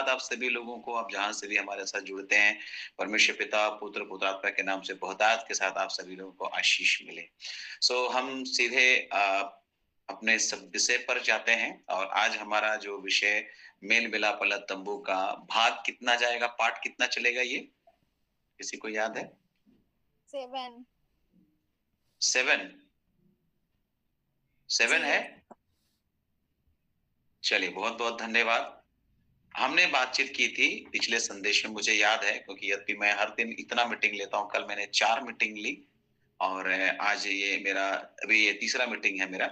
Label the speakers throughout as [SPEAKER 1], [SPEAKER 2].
[SPEAKER 1] धन्यवाद आप सभी लोगों को, आप जहाँ से भी हमारे साथ जुड़ते हैं। परमेश्वर पिता, पुत्र, पवित्रात्मा के नाम से बहुतायत के साथ आप सभी लोगों को आशीष मिले। हम सीधे अपने सब विषय पर जाते हैं और आज हमारा जो विषय मेल मिलाप वाला तंबू का भाग कितना जाएगा, पार्ट कितना चलेगा ये? किसी को याद है?
[SPEAKER 2] 7
[SPEAKER 1] 7 7 है? चलिए, बहुत-बहुत धन्यवाद। हमने बातचीत की थी पिछले संदेश में, मुझे याद है, क्योंकि यद्यपि मैं हर दिन इतना मीटिंग लेता हूँ, कल मैंने 4 मीटिंग ली और आज ये मेरा अभी ये तीसरा मीटिंग है मेरा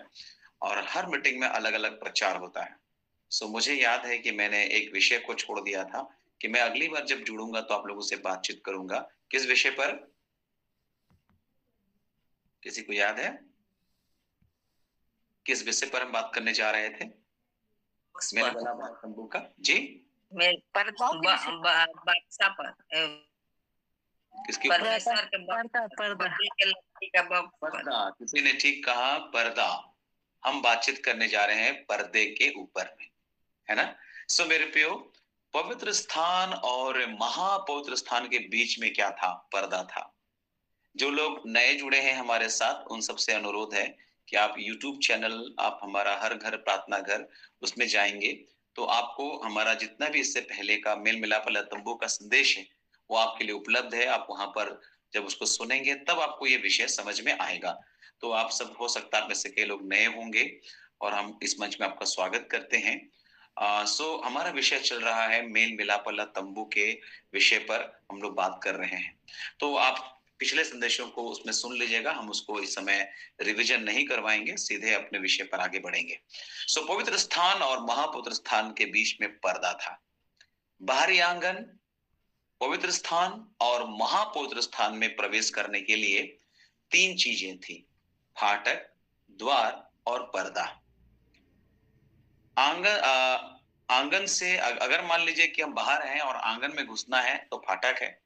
[SPEAKER 1] और हर मीटिंग में अलग-अलग प्रचार होता है। मुझे याद है कि मैंने एक विषय को छोड़ दिया था कि मैं अगली बार जब जुड़ूँगा तो आप लोगों से बातचीत करूँगा। किस विषय पर? किसी को याद है? किस विषय पर हम बात करने जा रहे थे? मेरे वाला बात तंबू का? जी?
[SPEAKER 2] बादशाह पर
[SPEAKER 1] किसके
[SPEAKER 2] परमेश्वर के
[SPEAKER 1] पर्दा। किसी ने ठीक कहा, पर्दा। हम बातचीत करने जा रहे हैं पर्दे के ऊपर में, है ना? मेरे प्रियो, पवित्र स्थान और महापवित्र स्थान के बीच में क्या था? पर्दा था। जो लोग नए जुड़े हैं हमारे साथ, उन सबसे अनुरोध है कि आप YouTube चैनल, आप हमारा हर घर प्रार्थना घर, उसमें जाएंगे तो आपको हमारा जितना भी इससे पहले का मेल मिलाप वाला तंबू का संदेश है, वो आपके लिए उपलब्ध है। आप वहां पर जब उसको सुनेंगे तब आपको ये विषय समझ में आएगा। तो आप सब, हो सकता है आप में से कई लोग नए होंगे और हम इस मंच में आपका स्वागत करते हैं। हमारा विषय चल रहा है मेल मिलाप वाला तंबू के विषय पर हम लोग बात कर रहे हैं। तो आप पिछले संदेशों को उसमें सुन लीजिएगा, हम उसको इस समय रिवीजन नहीं करवाएंगे, सीधे अपने विषय पर आगे बढ़ेंगे। पवित्र स्थान और महापवित्र स्थान के बीच में पर्दा था। बाहरी आंगन, पवित्र स्थान और महापवित्र स्थान में प्रवेश करने के लिए 3 चीजें थी: फाटक, द्वार और पर्दा। आंगन से अगर मान लीजिए कि हम बाहर हैं और आंगन में घुसना है तो फाटक है।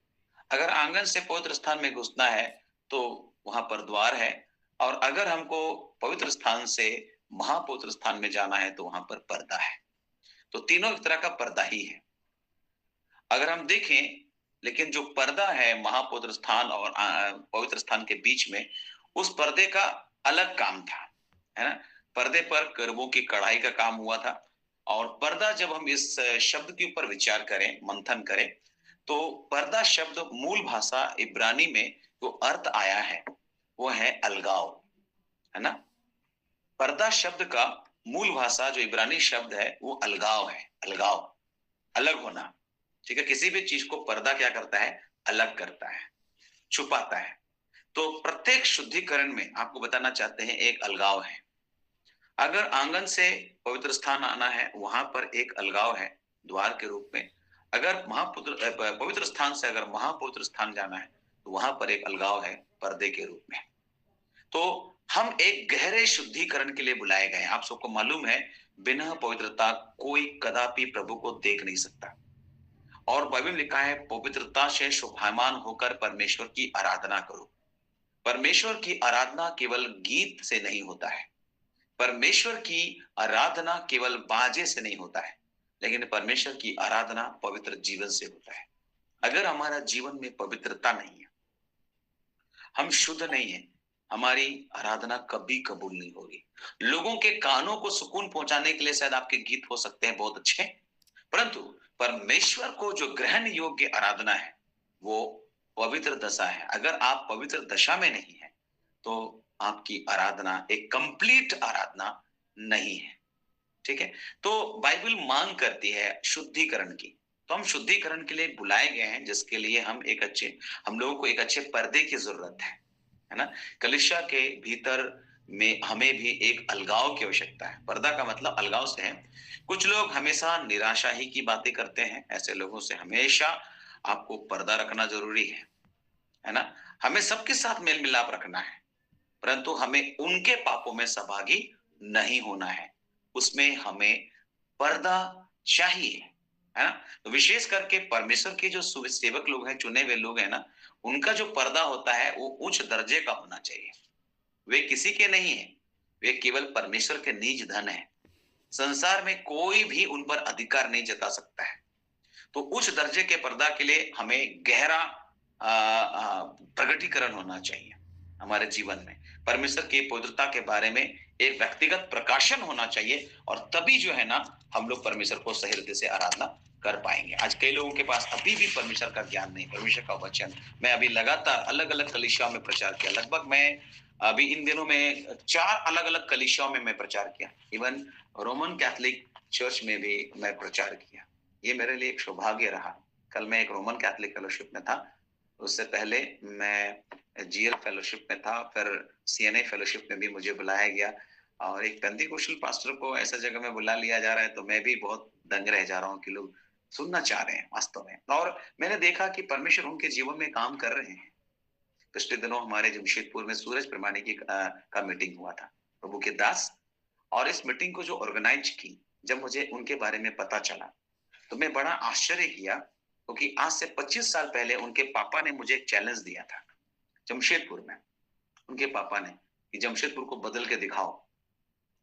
[SPEAKER 1] अगर आंगन से पवित्र स्थान में घुसना है तो वहां पर द्वार है और अगर हमको पवित्र स्थान से महापवित्र स्थान में जाना है तो वहां पर पर्दा है। तो तीनों एक तरह का पर्दा ही है। अगर हम देखें, लेकिन जो पर्दा है महापवित्र स्थान और पवित्र स्थान के बीच में, उस पर्दे का अलग काम था, है ना? पर्दे पर करबों की कढ़ाई का काम हुआ था और पर्दा, जब हम इस शब्द के ऊपर विचार करें, मंथन करें, तो पर्दा शब्द मूल भाषा इब्रानी में जो अर्थ आया है वो है अलगाव, है ना? पर्दा शब्द का मूल भाषा जो इब्रानी शब्द है वो अलगाव है। अलगाव, अलग होना। ठीक है, किसी भी चीज को पर्दा क्या करता है? अलग करता है, छुपाता है। तो प्रत्येक शुद्धिकरण में आपको बताना चाहते हैं एक अलगाव है। अगर आंगन से पवित्र स्थान आना है, वहां पर एक अलगाव है द्वार के रूप में। अगर पवित्र स्थान से अगर महापवित्र स्थान जाना है तो वहां पर एक अलगाव है पर्दे के रूप में। तो हम एक गहरे शुद्धिकरण के लिए बुलाए गए हैं। आप सबको मालूम है, बिना पवित्रता कोई कदापि प्रभु को देख नहीं सकता। और बाइबल में लिखा है, पवित्रता से शोभायमान होकर परमेश्वर की आराधना करो। परमेश्वर की आराधना केवल गीत से नहीं होता है। परमेश्वर की आराधना केवल बाजे से नहीं होता है, लेकिन परमेश्वर की आराधना पवित्र जीवन से होता है। अगर हमारा जीवन में पवित्रता नहीं है, हम शुद्ध नहीं है, हमारी आराधना कभी कबूल नहीं होगी। लोगों के कानों को सुकून पहुंचाने के लिए शायद आपके गीत हो सकते हैं बहुत अच्छे, परंतु परमेश्वर को जो ग्रहण योग्य आराधना है वो पवित्र दशा है। अगर आप पवित्र दशा में नहीं है तो आपकी आराधना एक कंप्लीट आराधना नहीं है। ठीक है, तो बाइबल मांग करती है शुद्धिकरण की। तो हम शुद्धिकरण के लिए बुलाए गए हैं, जिसके लिए हम लोगों को एक अच्छे पर्दे की जरूरत है ना? कलीसिया के भीतर में हमें भी एक अलगाव की आवश्यकता है। पर्दा का मतलब अलगाव से है। कुछ लोग हमेशा निराशा ही की बातें करते हैं। ऐसे लोगों से हमेशा आपको पर्दा रखना जरूरी है ना? हमें सबके साथ मेल मिलाप रखना है, परंतु हमें उनके पापों में सहभागी नहीं होना है। उसमें हमें पर्दा चाहिए, है ना? तो विशेष करके परमेश्वर के जो सेवक लोग हैं, चुने हुए लोग हैं ना, उनका जो पर्दा होता है वो उच्च दर्जे का होना चाहिए। वे किसी के नहीं है, वे केवल परमेश्वर के निज धन है। संसार में कोई भी उन पर अधिकार नहीं जता सकता है। तो उच्च दर्जे के पर्दा के लिए हमें गहरा प्रगटीकरण होना चाहिए हमारे जीवन में। परमेश्वर की पवित्रता के बारे में एक व्यक्तिगत प्रकाशन होना चाहिए और तभी जो है ना हम लोग परमेश्वर को सही हृदय से आराधना कर पाएंगे। आज कई लोगों के पास अभी भी परमेश्वर का ज्ञान नहीं, परमेश्वर का वचन। मैं अभी लगातार अलग-अलग कलीसियाओं में प्रचार किया। लगभग मैं अभी इन दिनों में 4 अलग-अलग कलीसियाओं में मैं प्रचार किया। इवन रोमन कैथोलिक चर्च में भी मैं प्रचार किया। ये मेरे लिए एक सौभाग्य रहा। कल मैं एक रोमन कैथोलिक फेलोशिप में था। उससे पहले मैं जीएल फेलोशिप में था, फिर सीएनए फेलोशिप में भी मुझे बुलाया गया और एक पेंटिकोस्टल पास्टर को ऐसा जगह में बुला लिया जा रहा है, तो मैं भी बहुत दंग रह जा रहा हूँ कि लोग सुनना चाह रहे हैं वास्तव में। और मैंने देखा कि परमेश्वर उनके जीवन में काम कर रहे हैं। पिछले दिनों हमारे जमशेदपुर में सूरज प्रमाणिकी का मीटिंग हुआ था, प्रभु के दास। और इस मीटिंग को जो ऑर्गेनाइज की, जब मुझे उनके बारे में पता चला तो मैं बड़ा आश्चर्य किया, क्योंकि आज से 25 साल पहले उनके पापा ने मुझे एक चैलेंज दिया था जमशेदपुर में। उनके पापा ने कि जमशेदपुर को बदल के दिखाओ,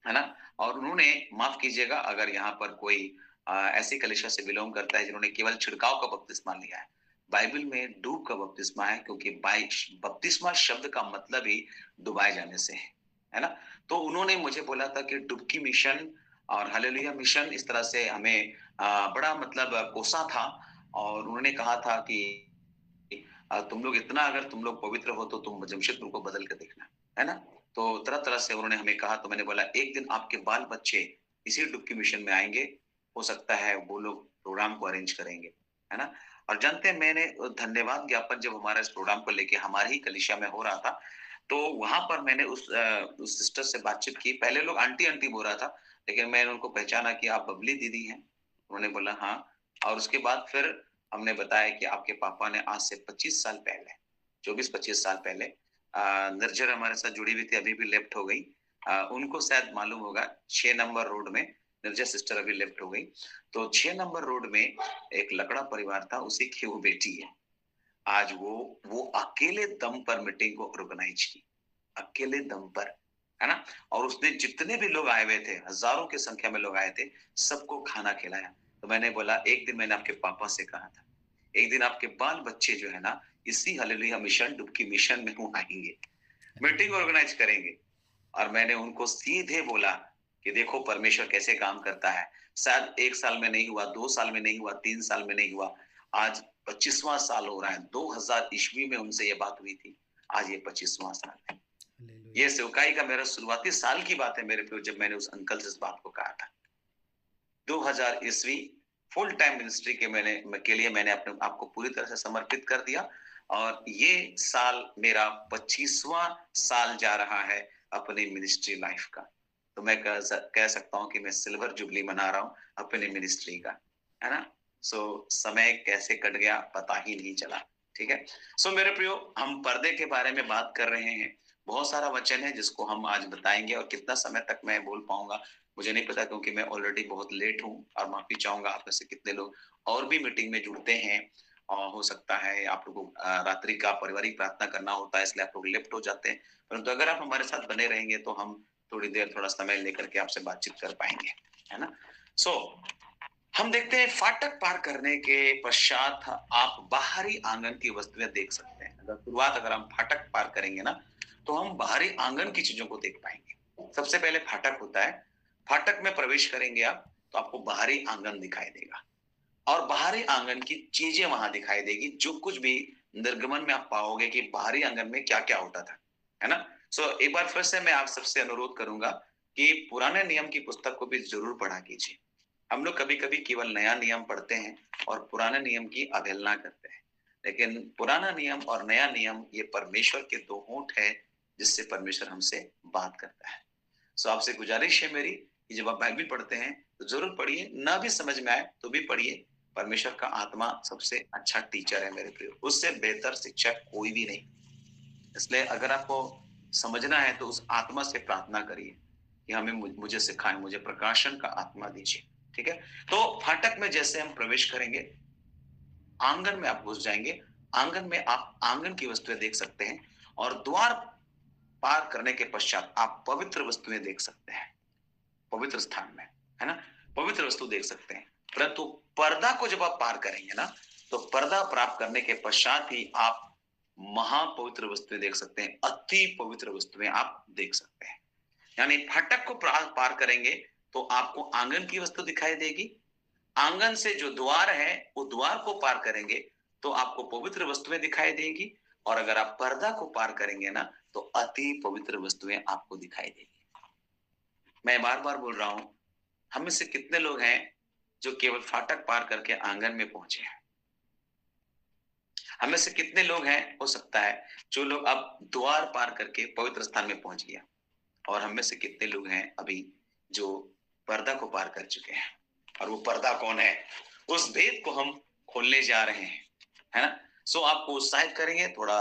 [SPEAKER 1] है ना। और उन्होंने, माफ कीजिएगा अगर यहाँ पर कोई ऐसी कलीसिया से बिलोंग करता है जिन्होंने केवल छिड़काव का बपतिस्मा लिया है, बाइबल में डूब का बपतिस्मा है, क्योंकि बपतिस्मा शब्द का मतलब ही डुबाए जाने से है ना। तो उन्होंने मुझे बोला था कि डुबकी मिशन और हालेलुया मिशन, इस तरह से हमें बड़ा मतलब कोसा था। और उन्होंने कहा था कि तुम लोग इतना, अगर तुम लोग पवित्र हो तो तुम जमशेदपुर को बदल कर देखना, है ना। तो तरह तरह से उन्होंने हमें कहा। तो मैंने बोला एक दिन आपके बाल बच्चे इसी डुबकी मिशन में आएंगे, हो सकता है वो लोग प्रोग्राम को अरेंज करेंगे, है ना। और जानते हैं, मैंने धन्यवाद ज्ञापन जब हमारा इस प्रोग्राम को लेके हमारे ही कलीसिया में हो रहा था, तो वहां पर मैंने उस सिस्टर से बातचीत की। पहले लोग आंटी आंटी बोल रहा था, लेकिन मैंने उनको पहचाना कि आप बबली दीदी हैं। उन्होंने बोला हाँ। और उसके बाद फिर हमने बताया कि आपके पापा ने आज से 25 साल पहले, 24-25 साल पहले निर्जर हमारे साथ जुड़ी हुई थी, अभी भी लेफ्ट हो गई। उनको शायद मालूम होगा, 6 नंबर रोड में निर्जर सिस्टर अभी लेफ्ट हो गई। तो 6 नंबर रोड में एक लकड़ा परिवार था, उसी की वो बेटी है। आज वो अकेले दम पर मीटिंग को ऑर्गेनाइज की, अकेले दम पर, है ना। और उसने जितने भी लोग आए हुए थे, हजारों की संख्या में लोग आए थे, सबको खाना खिलाया। तो मैंने बोला एक दिन मैंने आपके पापा से कहा था, एक दिन आपके बाल बच्चे जो है ना इसी हालेलुया मिशन डुबकी मिशन में वो आएंगे, मीटिंग ऑर्गेनाइज करेंगे। और मैंने उनको सीधे बोला कि देखो परमेश्वर कैसे काम करता है। शायद 1 साल में नहीं हुआ, 2 साल में नहीं हुआ, 3 साल में नहीं हुआ, आज 25वां साल हो रहा है। 2000 ईस्वी में उनसे ये बात हुई थी, आज ये 25वां साल है। ये सेवकाई का मेरा शुरुआती साल की बात है मेरे प्रिय, जब मैंने उस अंकल से इस बात को कहा था। 2000 ईस्वी फुल टाइम मिनिस्ट्री के लिए मैंने अपने आप को पूरी तरह से समर्पित कर दिया। और ये साल मेरा 25वां साल जा रहा है अपनी मिनिस्ट्री लाइफ का। तो मैं कह सकता हूँ कि मैं सिल्वर जुबली मना रहा हूँ अपनी मिनिस्ट्री का, है ना। सो समय कैसे कट गया पता ही नहीं चला। ठीक है। सो मेरे प्रियो, हम पर्दे के बारे में बात कर रहे हैं। बहुत सारा वचन है जिसको हम आज बताएंगे, और कितना समय तक मैं बोल पाऊंगा मुझे नहीं पता, क्योंकि मैं ऑलरेडी बहुत लेट हूँ। और माफी चाहूंगा आप में से कितने लोग और भी मीटिंग में जुड़ते हैं, और हो सकता है आप लोगों को रात्रि का पारिवारिक प्रार्थना करना होता है, इसलिए आप लोग लेफ्ट हो जाते हैं। परंतु अगर आप हमारे साथ बने रहेंगे तो हम थोड़ी देर, थोड़ा समय लेकर के आपसे बातचीत कर पाएंगे, है ना। सो हम देखते हैं, फाटक पार करने के पश्चात आप बाहरी आंगन की वस्तुएं देख सकते हैं। अगर हम फाटक पार करेंगे ना, तो हम बाहरी आंगन की चीजों को देख पाएंगे। सबसे पहले फाटक होता है, फाटक में प्रवेश करेंगे आप तो आपको बाहरी आंगन दिखाई देगा, और बाहरी आंगन की चीजें वहां दिखाई देगी। जो कुछ भी निर्गमन में आप पाओगे कि बाहरी आंगन में क्या क्या होता था, है ना। सो एक बार फिर से मैं आप सबसे अनुरोध करूंगा कि पुराने नियम की पुस्तक को भी जरूर पढ़ा कीजिए। हम लोग कभी कभी केवल नया नियम पढ़ते हैं और पुराने नियम की अवहेलना करते हैं, लेकिन पुराना नियम और नया नियम ये परमेश्वर के दो होंठ है जिससे परमेश्वर हमसे बात करता है। सो आपसे गुजारिश है मेरी कि जब आप बाइबल पढ़ते हैं तो जरूर पढ़िए, ना भी समझ में आए तो भी पढ़िए। परमेश्वर का आत्मा सबसे अच्छा टीचर है मेरे प्रियो, उससे बेहतर शिक्षक कोई भी नहीं। इसलिए अगर आपको समझना है तो उस आत्मा से प्रार्थना करिए कि हमें मुझे सिखाएं, मुझे प्रकाशन का आत्मा दीजिए। ठीक है। तो फाटक में जैसे हम प्रवेश करेंगे, आंगन में आप घुस जाएंगे। आंगन में आप आंगन की वस्तुएं देख सकते हैं, और द्वार पार करने के पश्चात आप पवित्र वस्तुएं देख सकते हैं। पवित्र स्थान में, है ना, पवित्र वस्तु देख सकते हैं। परंतु पर्दा को जब आप पार करेंगे ना, तो पर्दा प्राप्त करने के पश्चात ही आप महापवित्र वस्तुएं देख सकते हैं, अति पवित्र वस्तुएं आप देख सकते हैं। यानी फाटक को पार करेंगे तो आपको आंगन की वस्तु दिखाई देगी। आंगन से जो द्वार है, वो द्वार को पार करेंगे तो आपको पवित्र वस्तुएं दिखाई देगी। और अगर आप पर्दा को पार करेंगे ना, तो अति पवित्र वस्तुएं आपको दिखाई देगी। मैं बार बार बोल रहा हूं, हम में से कितने लोग हैं जो केवल फाटक पार करके आंगन में पहुंचे हैं? हमें से कितने लोग हैं, हो सकता है जो लोग अब द्वार पार करके पवित्र स्थान में पहुंच गया, और हम में से कितने लोग हैं अभी जो पर्दा को पार कर चुके हैं। और वो पर्दा कौन है, उस भेद को हम खोलने जा रहे हैं, है ना। सो आपको उत्साहित करेंगे, थोड़ा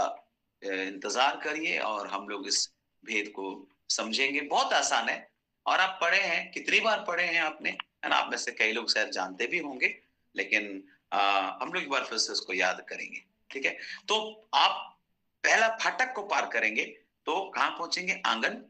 [SPEAKER 1] इंतजार करिए और हम लोग इस भेद को समझेंगे। बहुत आसान है और आप पढ़े हैं, कितनी बार पढ़े हैं आपने, है ना। आप में से कई लोग शायद जानते भी होंगे, लेकिन हम लोग एक बार फिर से उसको याद करेंगे, ठीक है। तो आप पहला फाटक को पार करेंगे तो कहां पहुंचेंगे? आंगन।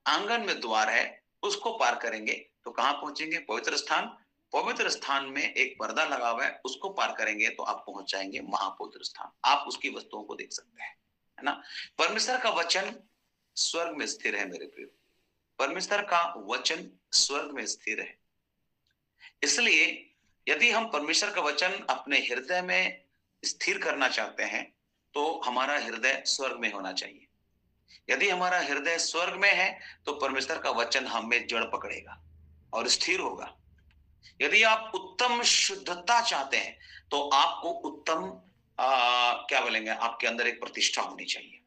[SPEAKER 1] आंगन में द्वार है, उसको पार करेंगे तो कहां पहुंचेंगे? पवित्र स्थान। पवित्र स्थान में एक पर्दा लगा हुआ है, उसको पार करेंगे तो आप पहुंच जाएंगे महापवित्र स्थान। आप उसकी वस्तुओं को देख सकते हैं, है ना। परमेश्वर का वचन स्वर्ग में स्थिर है मेरे प्रिय। परमेश्वर का वचन स्वर्ग में स्थिर है। इसलिए यदि हम परमेश्वर का वचन अपने हृदय में स्थिर करना चाहते हैं तो हमारा हृदय स्वर्ग में होना चाहिए। यदि हमारा हृदय स्वर्ग में है तो परमेश्वर का वचन हमें जड़ पकड़ेगा और स्थिर होगा। यदि आप उत्तम शुद्धता चाहते हैं तो आपको उत्तम क्या बोलेंगे, आपके अंदर एक प्रतिष्ठा होनी चाहिए।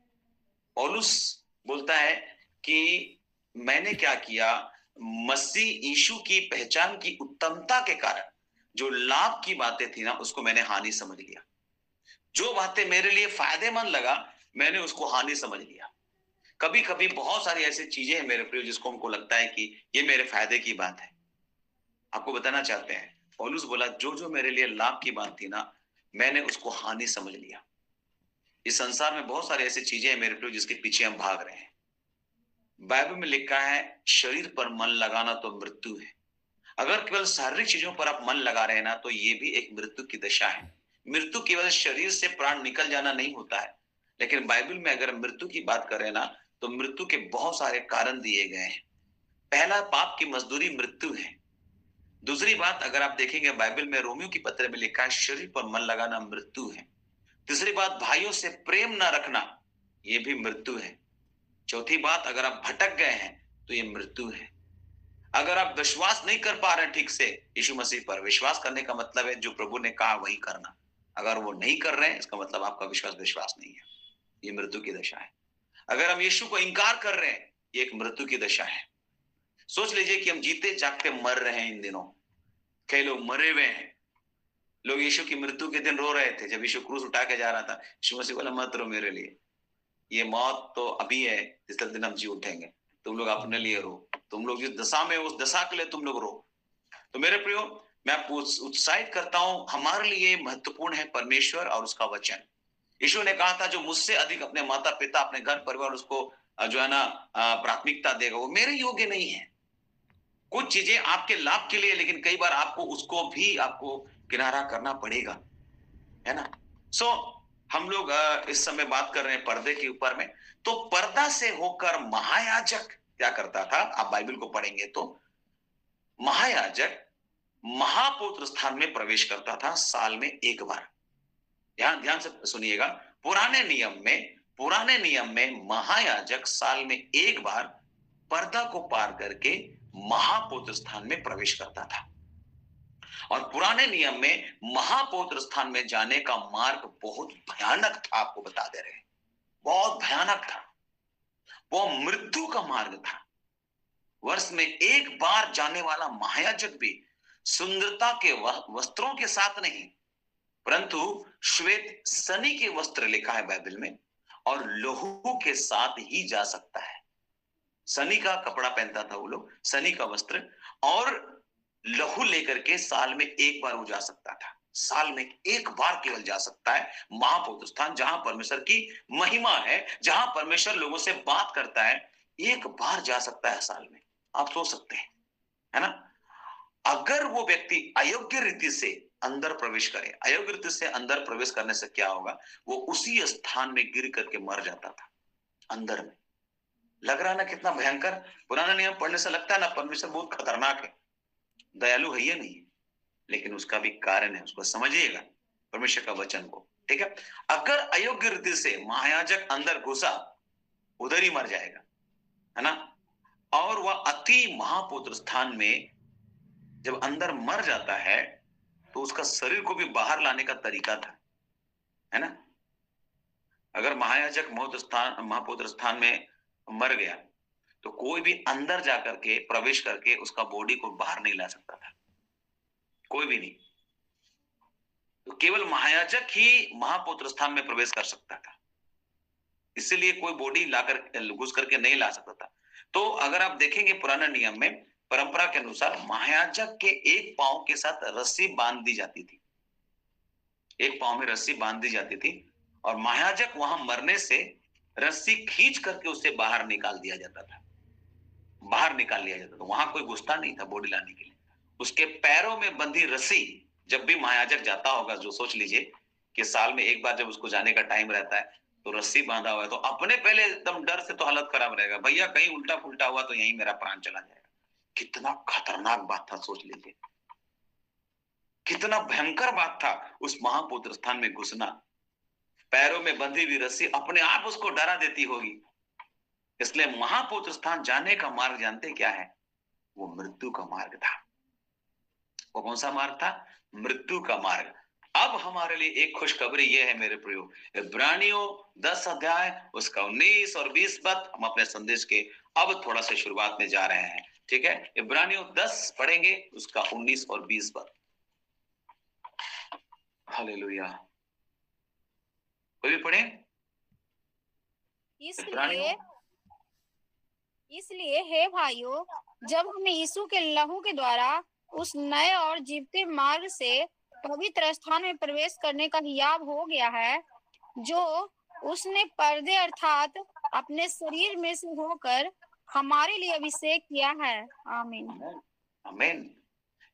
[SPEAKER 1] पौलुस बोलता है कि मैंने क्या किया, मसीह यीशु की पहचान की उत्तमता के कारण जो लाभ की बातें थी ना, उसको मैंने हानि समझ लिया। जो बातें मेरे लिए फायदेमंद लगा, मैंने उसको हानि समझ लिया। कभी कभी बहुत सारी ऐसी चीजें हैं मेरे प्रिय जिसको हमको लगता है कि ये मेरे फायदे की बात है। आपको बताना चाहते हैं, पौलुस बोला जो जो मेरे लिए लाभ की बात थी ना, मैंने उसको हानि समझ लिया। इस संसार में बहुत सारी ऐसी चीजें हैं मेरे प्रिय जिसके पीछे हम भाग रहे हैं। बाइबल में लिखा है शरीर पर मन लगाना तो मृत्यु है। अगर केवल शारीरिक चीजों पर आप मन लगा रहे हैं ना, तो ये भी एक मृत्यु की दशा है। मृत्यु केवल शरीर से प्राण निकल जाना नहीं होता है, लेकिन बाइबल में अगर मृत्यु की बात करें ना, तो मृत्यु के बहुत सारे कारण दिए गए हैं। पहला, पाप की मजदूरी मृत्यु है। दूसरी बात, अगर आप देखेंगे बाइबल में रोमियो की पत्र में लिखा है शरीर पर मन लगाना मृत्यु है। तीसरी बात, भाइयों से प्रेम ना रखना, ये भी मृत्यु है। चौथी बात, अगर आप भटक गए हैं तो ये मृत्यु है। अगर आप विश्वास नहीं कर पा रहे ठीक से यीशु मसीह पर, विश्वास करने का मतलब है जो प्रभु ने कहा वही करना। अगर वो नहीं कर रहे हैं, इसका मतलब आपका विश्वास नहीं है, ये मृत्यु की दशा है। अगर हम यीशु को इनकार कर रहे हैं, ये एक मृत्यु की दशा है। सोच लीजिए कि हम जीते जागते मर रहे हैं। इन दिनों कई लोग मरे हुए हैं। लोग यीशु की मृत्यु के दिन रो रहे थे, जब यीशु क्रूस उठा के जा रहा था। यीशु मसीह बोला मत रो मेरे लिए, ये मौत तो अभी है, तीसरे दिन हम जी उठेंगे। तुम लोग अपने लिए रो, तुम लोग जिस दशा में उस दशा के लिए तुम लोग रो। तो मेरे प्रियो, मैं आपको उत्साहित करता हूं, हमारे लिए महत्वपूर्ण है परमेश्वर और उसका वचन। यीशु ने कहा था जो मुझसे अधिक अपने माता पिता, अपने घर परिवार, उसको जो है ना प्राथमिकता देगा, वो मेरे योग्य नहीं है। कुछ चीजें आपके लाभ के लिए, लेकिन कई बार आपको उसको भी आपको किनारा करना पड़ेगा, है ना। सो हम लोग इस समय बात कर रहे हैं पर्दे के ऊपर में। तो पर्दा से होकर महायाजक क्या करता था, आप बाइबल को पढ़ेंगे तो महायाजक महापवित्र स्थान में प्रवेश करता था साल में एक बार। ध्यान से सुनिएगा, पुराने नियम में महायाजक साल में एक बार पर्दा को पार करके महापवित्र स्थान में प्रवेश करता था। और पुराने नियम में महापवित्र स्थान में जाने का मार्ग बहुत भयानक था। आपको बता दे रहे हैं, बहुत भयानक था। वो मृत्यु का मार्ग था। वर्ष में एक बार जाने वाला महायाजक भी सुंदरता के वस्त्रों के साथ नहीं, परंतु श्वेत सनी के वस्त्र लिखा है बाइबल में, और लहू के साथ ही जा सकता है। सनी का कपड़ा पहनता था वो लोग, सनी का वस्त्र, और लहू लेकर के साल में एक बार वो जा सकता था। साल में एक बार केवल जा सकता है महापवित्र स्थान, जहां परमेश्वर की महिमा है, जहां परमेश्वर लोगों से बात करता है। एक बार जा सकता है साल में। आप सोच सकते हैं, है ना। अगर वो व्यक्ति अयोग्य रीति से अंदर प्रवेश करे, अयोग्य रीति से अंदर प्रवेश करने से क्या होगा, वो उसी स्थान में गिर करके मर जाता था अंदर में। लग रहा ना कितना भयंकर। पुराना नियम पढ़ने से लगता है ना परमेश्वर बहुत खतरनाक है, दयालु है ये नहीं, लेकिन उसका भी कारण है, उसको समझिएगा परमेश्वर का वचन को, ठीक है। अगर अयोग्य रीति से महायाजक अंदर घुसा, उधर ही मर जाएगा, है ना। और वह अति महापुत्र स्थान में जब अंदर मर जाता है तो उसका शरीर को भी बाहर लाने का तरीका था, है ना। अगर महायाजक महापुत्र स्थान में मर गया तो कोई भी अंदर जाकर के प्रवेश करके उसका बॉडी को बाहर नहीं ला सकता था, कोई भी नहीं। तो केवल महायाजक ही महापुत्र स्थान में प्रवेश कर सकता था, इसलिए कोई बॉडी लाकर घुस करके नहीं ला सकता था। तो अगर आप देखेंगे पुराने नियम में परंपरा के अनुसार महायाजक के एक पांव के साथ रस्सी बांध दी जाती थी, एक पांव में रस्सी बांध दी जाती थी, और महायाजक वहां मरने से रस्सी खींच करके उसे बाहर निकाल दिया जाता था, बाहर निकाल लिया जाता था। वहां कोई घुसता नहीं था बॉडी लाने के लिए। उसके पैरों में बंधी रस्सी जब भी महायाजक जाता होगा, जो सोच लीजिए कि साल में एक बार जब उसको जाने का टाइम रहता है तो रस्सी बांधा हुआ है, तो अपने पहले एकदम डर से तो हालत खराब रहेगा, भैया कहीं उल्टा फुल्टा हुआ तो यहीं मेरा प्राण चला जाएगा। कितना खतरनाक बात था, सोच लीजिए कितना भयंकर बात था उस महापुत्र स्थान में घुसना। पैरों में बंधी हुई रस्सी अपने आप उसको डरा देती होगी, इसलिए महापुत्र स्थान जाने का मार्ग जानते क्या है, वो मृत्यु का मार्ग था। वो कौन सा मार्ग था, मृत्यु का मार्ग। अब हमारे लिए एक खुशखबरी ये है मेरे प्रियो, इब्रानियों 10 अध्याय उसका 19 और 20 पद, हम अपने संदेश के अब थोड़ा सा शुरुआत में जा रहे हैं, ठीक है। इब्रानियों 10 पढ़ेंगे, उसका 19 और 20 पद। हालेलुया, कोई भी पढ़े।
[SPEAKER 2] इसलिए हे भाइयों, जब हमें यीशु के लहू के द्वारा उस नए और जीवते मार्ग से पवित्र स्थान में प्रवेश करने का हियाब हो गया है, जो उसने पर्दे अर्थात अपने शरीर में से होकर हमारे लिए अभिषेक किया है। आमीन
[SPEAKER 1] आमीन।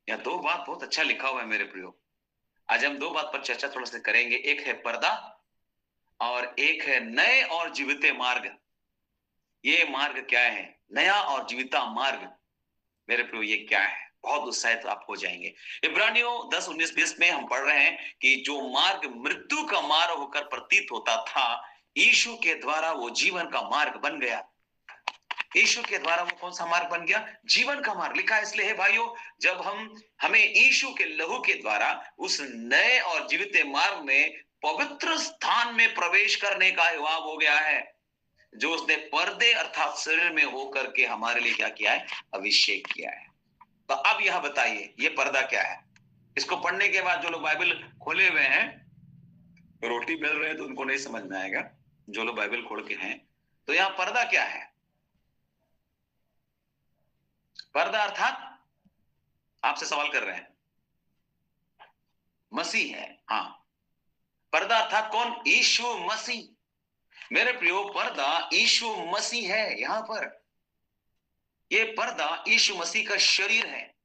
[SPEAKER 1] यह दो बात बहुत अच्छा लिखा हुआ है मेरे प्रियो। आज हम दो बात पर चर्चा थोड़ा सा करेंगे, एक है पर्दा और एक है नए और जीविते मार्ग। ये मार्ग क्या है, नया और जीविता मार्ग मेरे प्रियो, ये क्या है, बहुत उत्साहित आप हो जाएंगे। इब्रानियों 10, 19, 20 में हम पढ़ रहे हैं कि जो मार्ग मृत्यु का मार्ग होकर प्रतीत होता था, यीशु के द्वारा वो जीवन का मार्ग बन गया। यीशु के द्वारा वो कौन सा मार्ग बन गया, जीवन का मार्ग। लिखा इसलिए है भाइयों, जब हमें यीशु के लहू के द्वारा उस नए और जीवित मार्ग में पवित्र स्थान में प्रवेश करने का हिवाब हो गया है, जो उसने पर्दे अर्थात शरीर में होकर के हमारे लिए क्या किया है, अभिषेक किया है। तो अब यह बताइए ये पर्दा क्या है। इसको पढ़ने के बाद जो लोग बाइबल खोले हुए हैं, रोटी बेल रहे हैं तो उनको नहीं समझ में आएगा, जो लोग बाइबल खोल के हैं, तो यहाँ पर्दा क्या है। पर्दा अर्थात आपसे सवाल कर रहे हैं, मसीह है। हाँ, पर्दा अर्थात कौन, यीशु मसीह। मेरे प्रियो, पर्दा यीशु मसीह है। यहां पर ये पर्दा यीशु मसीह का शरीर है,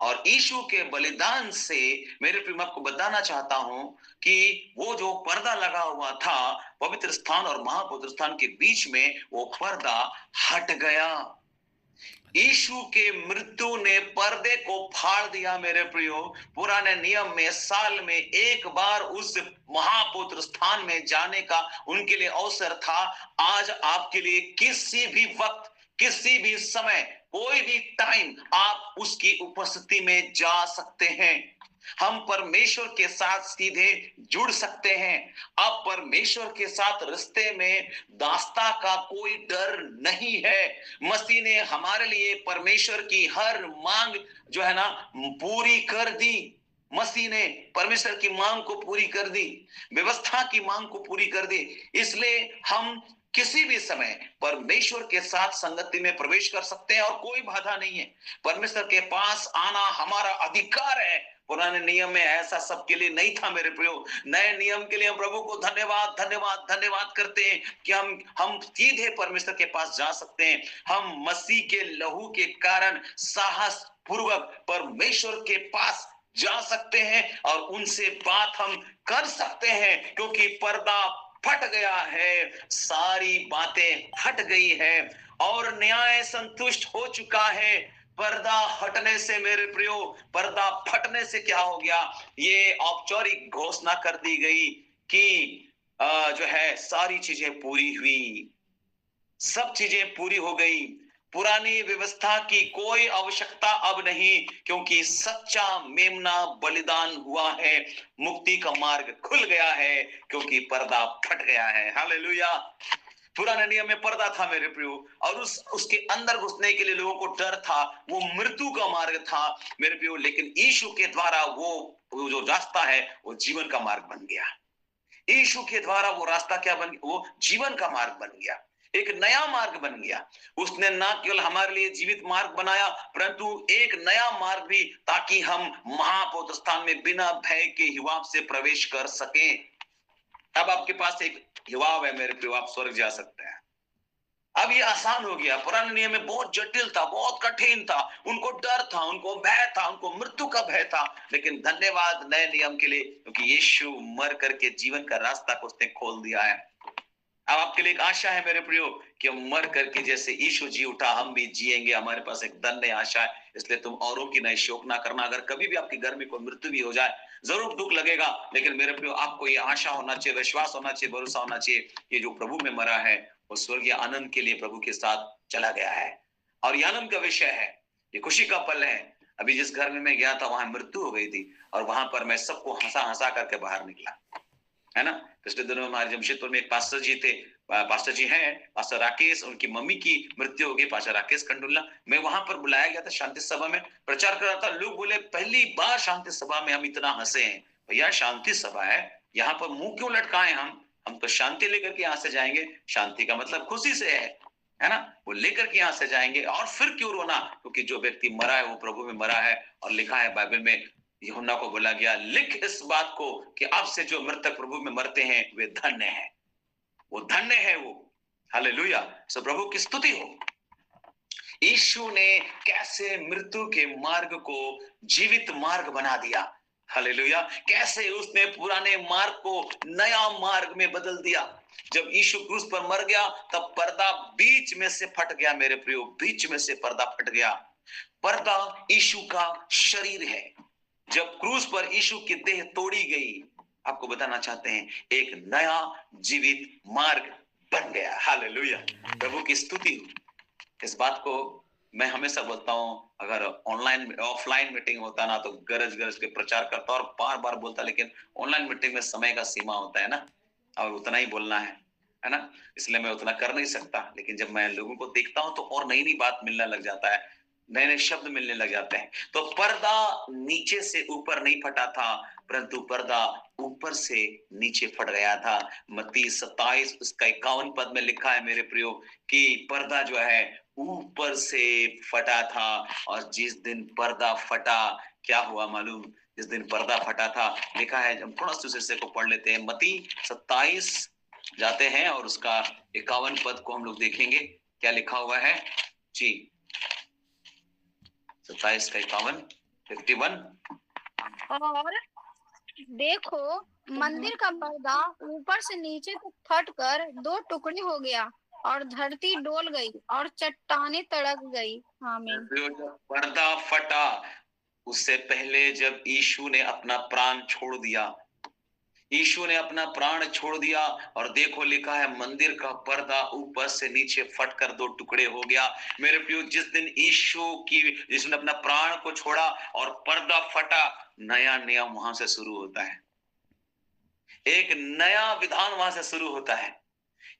[SPEAKER 1] और यीशु के बलिदान से मेरे प्रियो मैं आपको बताना चाहता हूं कि वो जो पर्दा लगा हुआ था पवित्र स्थान और महापवित्र स्थान के बीच में, वो पर्दा हट गया। यीशु के मृत्यु ने पर्दे को फाड़ दिया मेरे प्रियो। पुराने नियम में साल में एक बार उस महापुत्र स्थान में जाने का उनके लिए अवसर था। आज आपके लिए किसी भी वक्त, किसी भी समय, कोई भी टाइम आप उसकी उपस्थिति में जा सकते हैं। हम परमेश्वर के साथ सीधे जुड़ सकते हैं। अब परमेश्वर के साथ रिश्ते में दास्ता का कोई डर नहीं है। मसीह ने हमारे लिए परमेश्वर की हर मांग जो है ना पूरी कर दी। मसीह ने परमेश्वर की मांग को पूरी कर दी, व्यवस्था की मांग को पूरी कर दी। इसलिए हम किसी भी समय परमेश्वर के साथ संगति में प्रवेश कर सकते हैं और कोई बाधा नहीं है। परमेश्वर के पास आना हमारा अधिकार है। पुराने नियम में ऐसा सबके लिए नहीं था मेरे प्रियो। नए नियम के लिए हम प्रभु को धन्यवाद धन्यवाद धन्यवाद करते हैं कि हम सीधे परमेश्वर के पास जा सकते हैं। हम मसीह के लहू के कारण साहस पूर्वक परमेश्वर के पास जा सकते हैं और उनसे बात हम कर सकते हैं, क्योंकि पर्दा फट गया है, सारी बातें हट गई है और न्याय संतुष्ट हो चुका है। पर्दा हटने से मेरे प्रियो, पर्दा फटने से क्या हो गया, ये औपचारिक घोषणा कर दी गई कि जो है सारी चीजें पूरी हुई, सब चीजें पूरी हो गई। पुरानी व्यवस्था की कोई आवश्यकता अब नहीं, क्योंकि सच्चा मेमना बलिदान हुआ है, मुक्ति का मार्ग खुल गया है, क्योंकि पर्दा फट गया है। हालेलुया। पुराने नियम में पर्दा था मेरे प्रियो, और उसके अंदर घुसने के लिए लोगों को डर था, वो मृत्यु का मार्ग था मेरे प्रियो। लेकिन यीशु के द्वारा वो जो रास्ता है वो जीवन का मार्ग बन गया। यीशु के द्वारा वो रास्ता क्या बन गया, वो जीवन का मार्ग बन गया, एक नया मार्ग बन गया। उसने ना केवल हमारे लिए जीवित मार्ग बनाया, परंतु एक नया मार्ग भी, ताकि हम महापवित्र स्थान में बिना भय के हिवाब से प्रवेश कर सकें। अब आपके पास एक हिवाब है मेरे प्रियो, आप स्वर्ग जा सकते हैं। अब ये आसान हो गया। पुराने नियम में बहुत जटिल था, बहुत कठिन था, उनको डर था, उनको भय था, उनको मृत्यु का भय था। लेकिन धन्यवाद नए नियम के लिए, क्योंकि यीशु मर करके जीवन का रास्ता को उसने खोल दिया है। अब आपके लिए एक आशा है मेरे प्रियो, कि मर करके जैसे यीशु जी उठा, हम भी जिएंगे। हमारे पास एक धन्य आशा है, इसलिए तुम औरों की नहीं शोक ना करना। अगर कभी भी आपके घर में कोई मृत्यु भी हो जाए, जरूर दुख लगेगा, लेकिन मेरे प्रियो आपको ये आशा होना चाहिए, विश्वास होना चाहिए, भरोसा होना चाहिए, ये जो प्रभु में मरा है वो स्वर्गीय आनंद के लिए प्रभु के साथ चला गया है। और ये आनंद का विषय है, ये खुशी का पल है। अभी जिस घर में मैं गया था वहां मृत्यु हो गई थी, और वहां पर मैं सबको हंसा हंसा करके बाहर निकला, है ना। पिछले दिनों में हमारे जमशेदपुर में एक पास्टर जी थे, पास्टर जी हैं, पास्टर राकेश, उनकी मम्मी की मृत्यु हो गई, पास्टर राकेश कंडुल्ला। मैं वहां पर बुलाया गया था, शांति सभा में प्रचार कर रहा था। लोग बोले पहली बार शांति सभा में हम इतना हंसे हैं। भैया शांति सभा है, यहाँ पर मुंह क्यों लटकाएं हम तो शांति लेकर के यहाँ से जाएंगे। शांति का मतलब खुशी से है ना, वो लेकर के यहाँ से जाएंगे। और फिर क्यों रोना, क्योंकि जो व्यक्ति मरा है वो प्रभु में मरा है, और लिखा है बाइबल में, यूहन्ना को बोला गया, लिख इस बात को कि अब से जो मृतक प्रभु में मरते हैं वे धन्य हैं, वो धन्य है वो। हालेलुया। सो प्रभु की स्तुति हो। यीशु ने कैसे मृत्यु के मार्ग को जीवित मार्ग बना दिया। हालेलुया। कैसे उसने पुराने मार्ग को नया मार्ग में बदल दिया। जब यीशु क्रूस पर मर गया तब पर्दा बीच में से फट गया मेरे प्रियो, बीच में से पर्दा फट गया। पर्दा यीशु का शरीर है। जब क्रूस पर यीशु की देह तोड़ी गई, आपको बताना चाहते हैं, एक नया जीवित मार्ग बन गया। हालेलुया। प्रभु की स्तुति हो। इस बात को मैं हमेशा बोलता हूं, अगर ऑनलाइन ऑफलाइन मीटिंग होता ना तो गरज गरज के प्रचार करता और बार बार बोलता, लेकिन ऑनलाइन मीटिंग में समय का सीमा होता है ना, और उतना ही बोलना है ना, इसलिए मैं उतना कर नहीं सकता। लेकिन जब मैं लोगों को देखता हूं तो और नई नई बात मिलने लग जाता है, नए नए शब्द मिलने लग जाते हैं। तो पर्दा नीचे से ऊपर नहीं फटा था, परंतु पर्दा ऊपर से नीचे फट गया था। मत्ती 27 उसका 51 पद में लिखा है मेरे प्रियो, कि पर्दा जो है ऊपर से फटा था। और जिस दिन पर्दा फटा, क्या हुआ मालूम, जिस दिन पर्दा फटा था, लिखा है, हम थोड़ा सा हिस्से को पढ़ लेते हैं। मत्ती 27 जाते हैं और उसका 51 पद को हम लोग देखेंगे, क्या लिखा हुआ है जी। 27 का 51
[SPEAKER 2] और देखो, मंदिर का पर्दा ऊपर से नीचे तक फटकर 2 टुकड़े हो गया, और धरती डोल गई और चट्टानें तड़क गई। आमीन।
[SPEAKER 1] पर्दा फटा, उससे पहले जब यीशु ने अपना प्राण छोड़ दिया, यीशु ने अपना प्राण छोड़ दिया, और देखो लिखा है मंदिर का पर्दा ऊपर से नीचे फटकर 2 टुकड़े हो गया। मेरे प्रियो, जिस दिन यीशु ने अपना प्राण को छोड़ा और पर्दा फटा, नया नियम वहां से शुरू होता है, एक नया विधान वहां से शुरू होता है,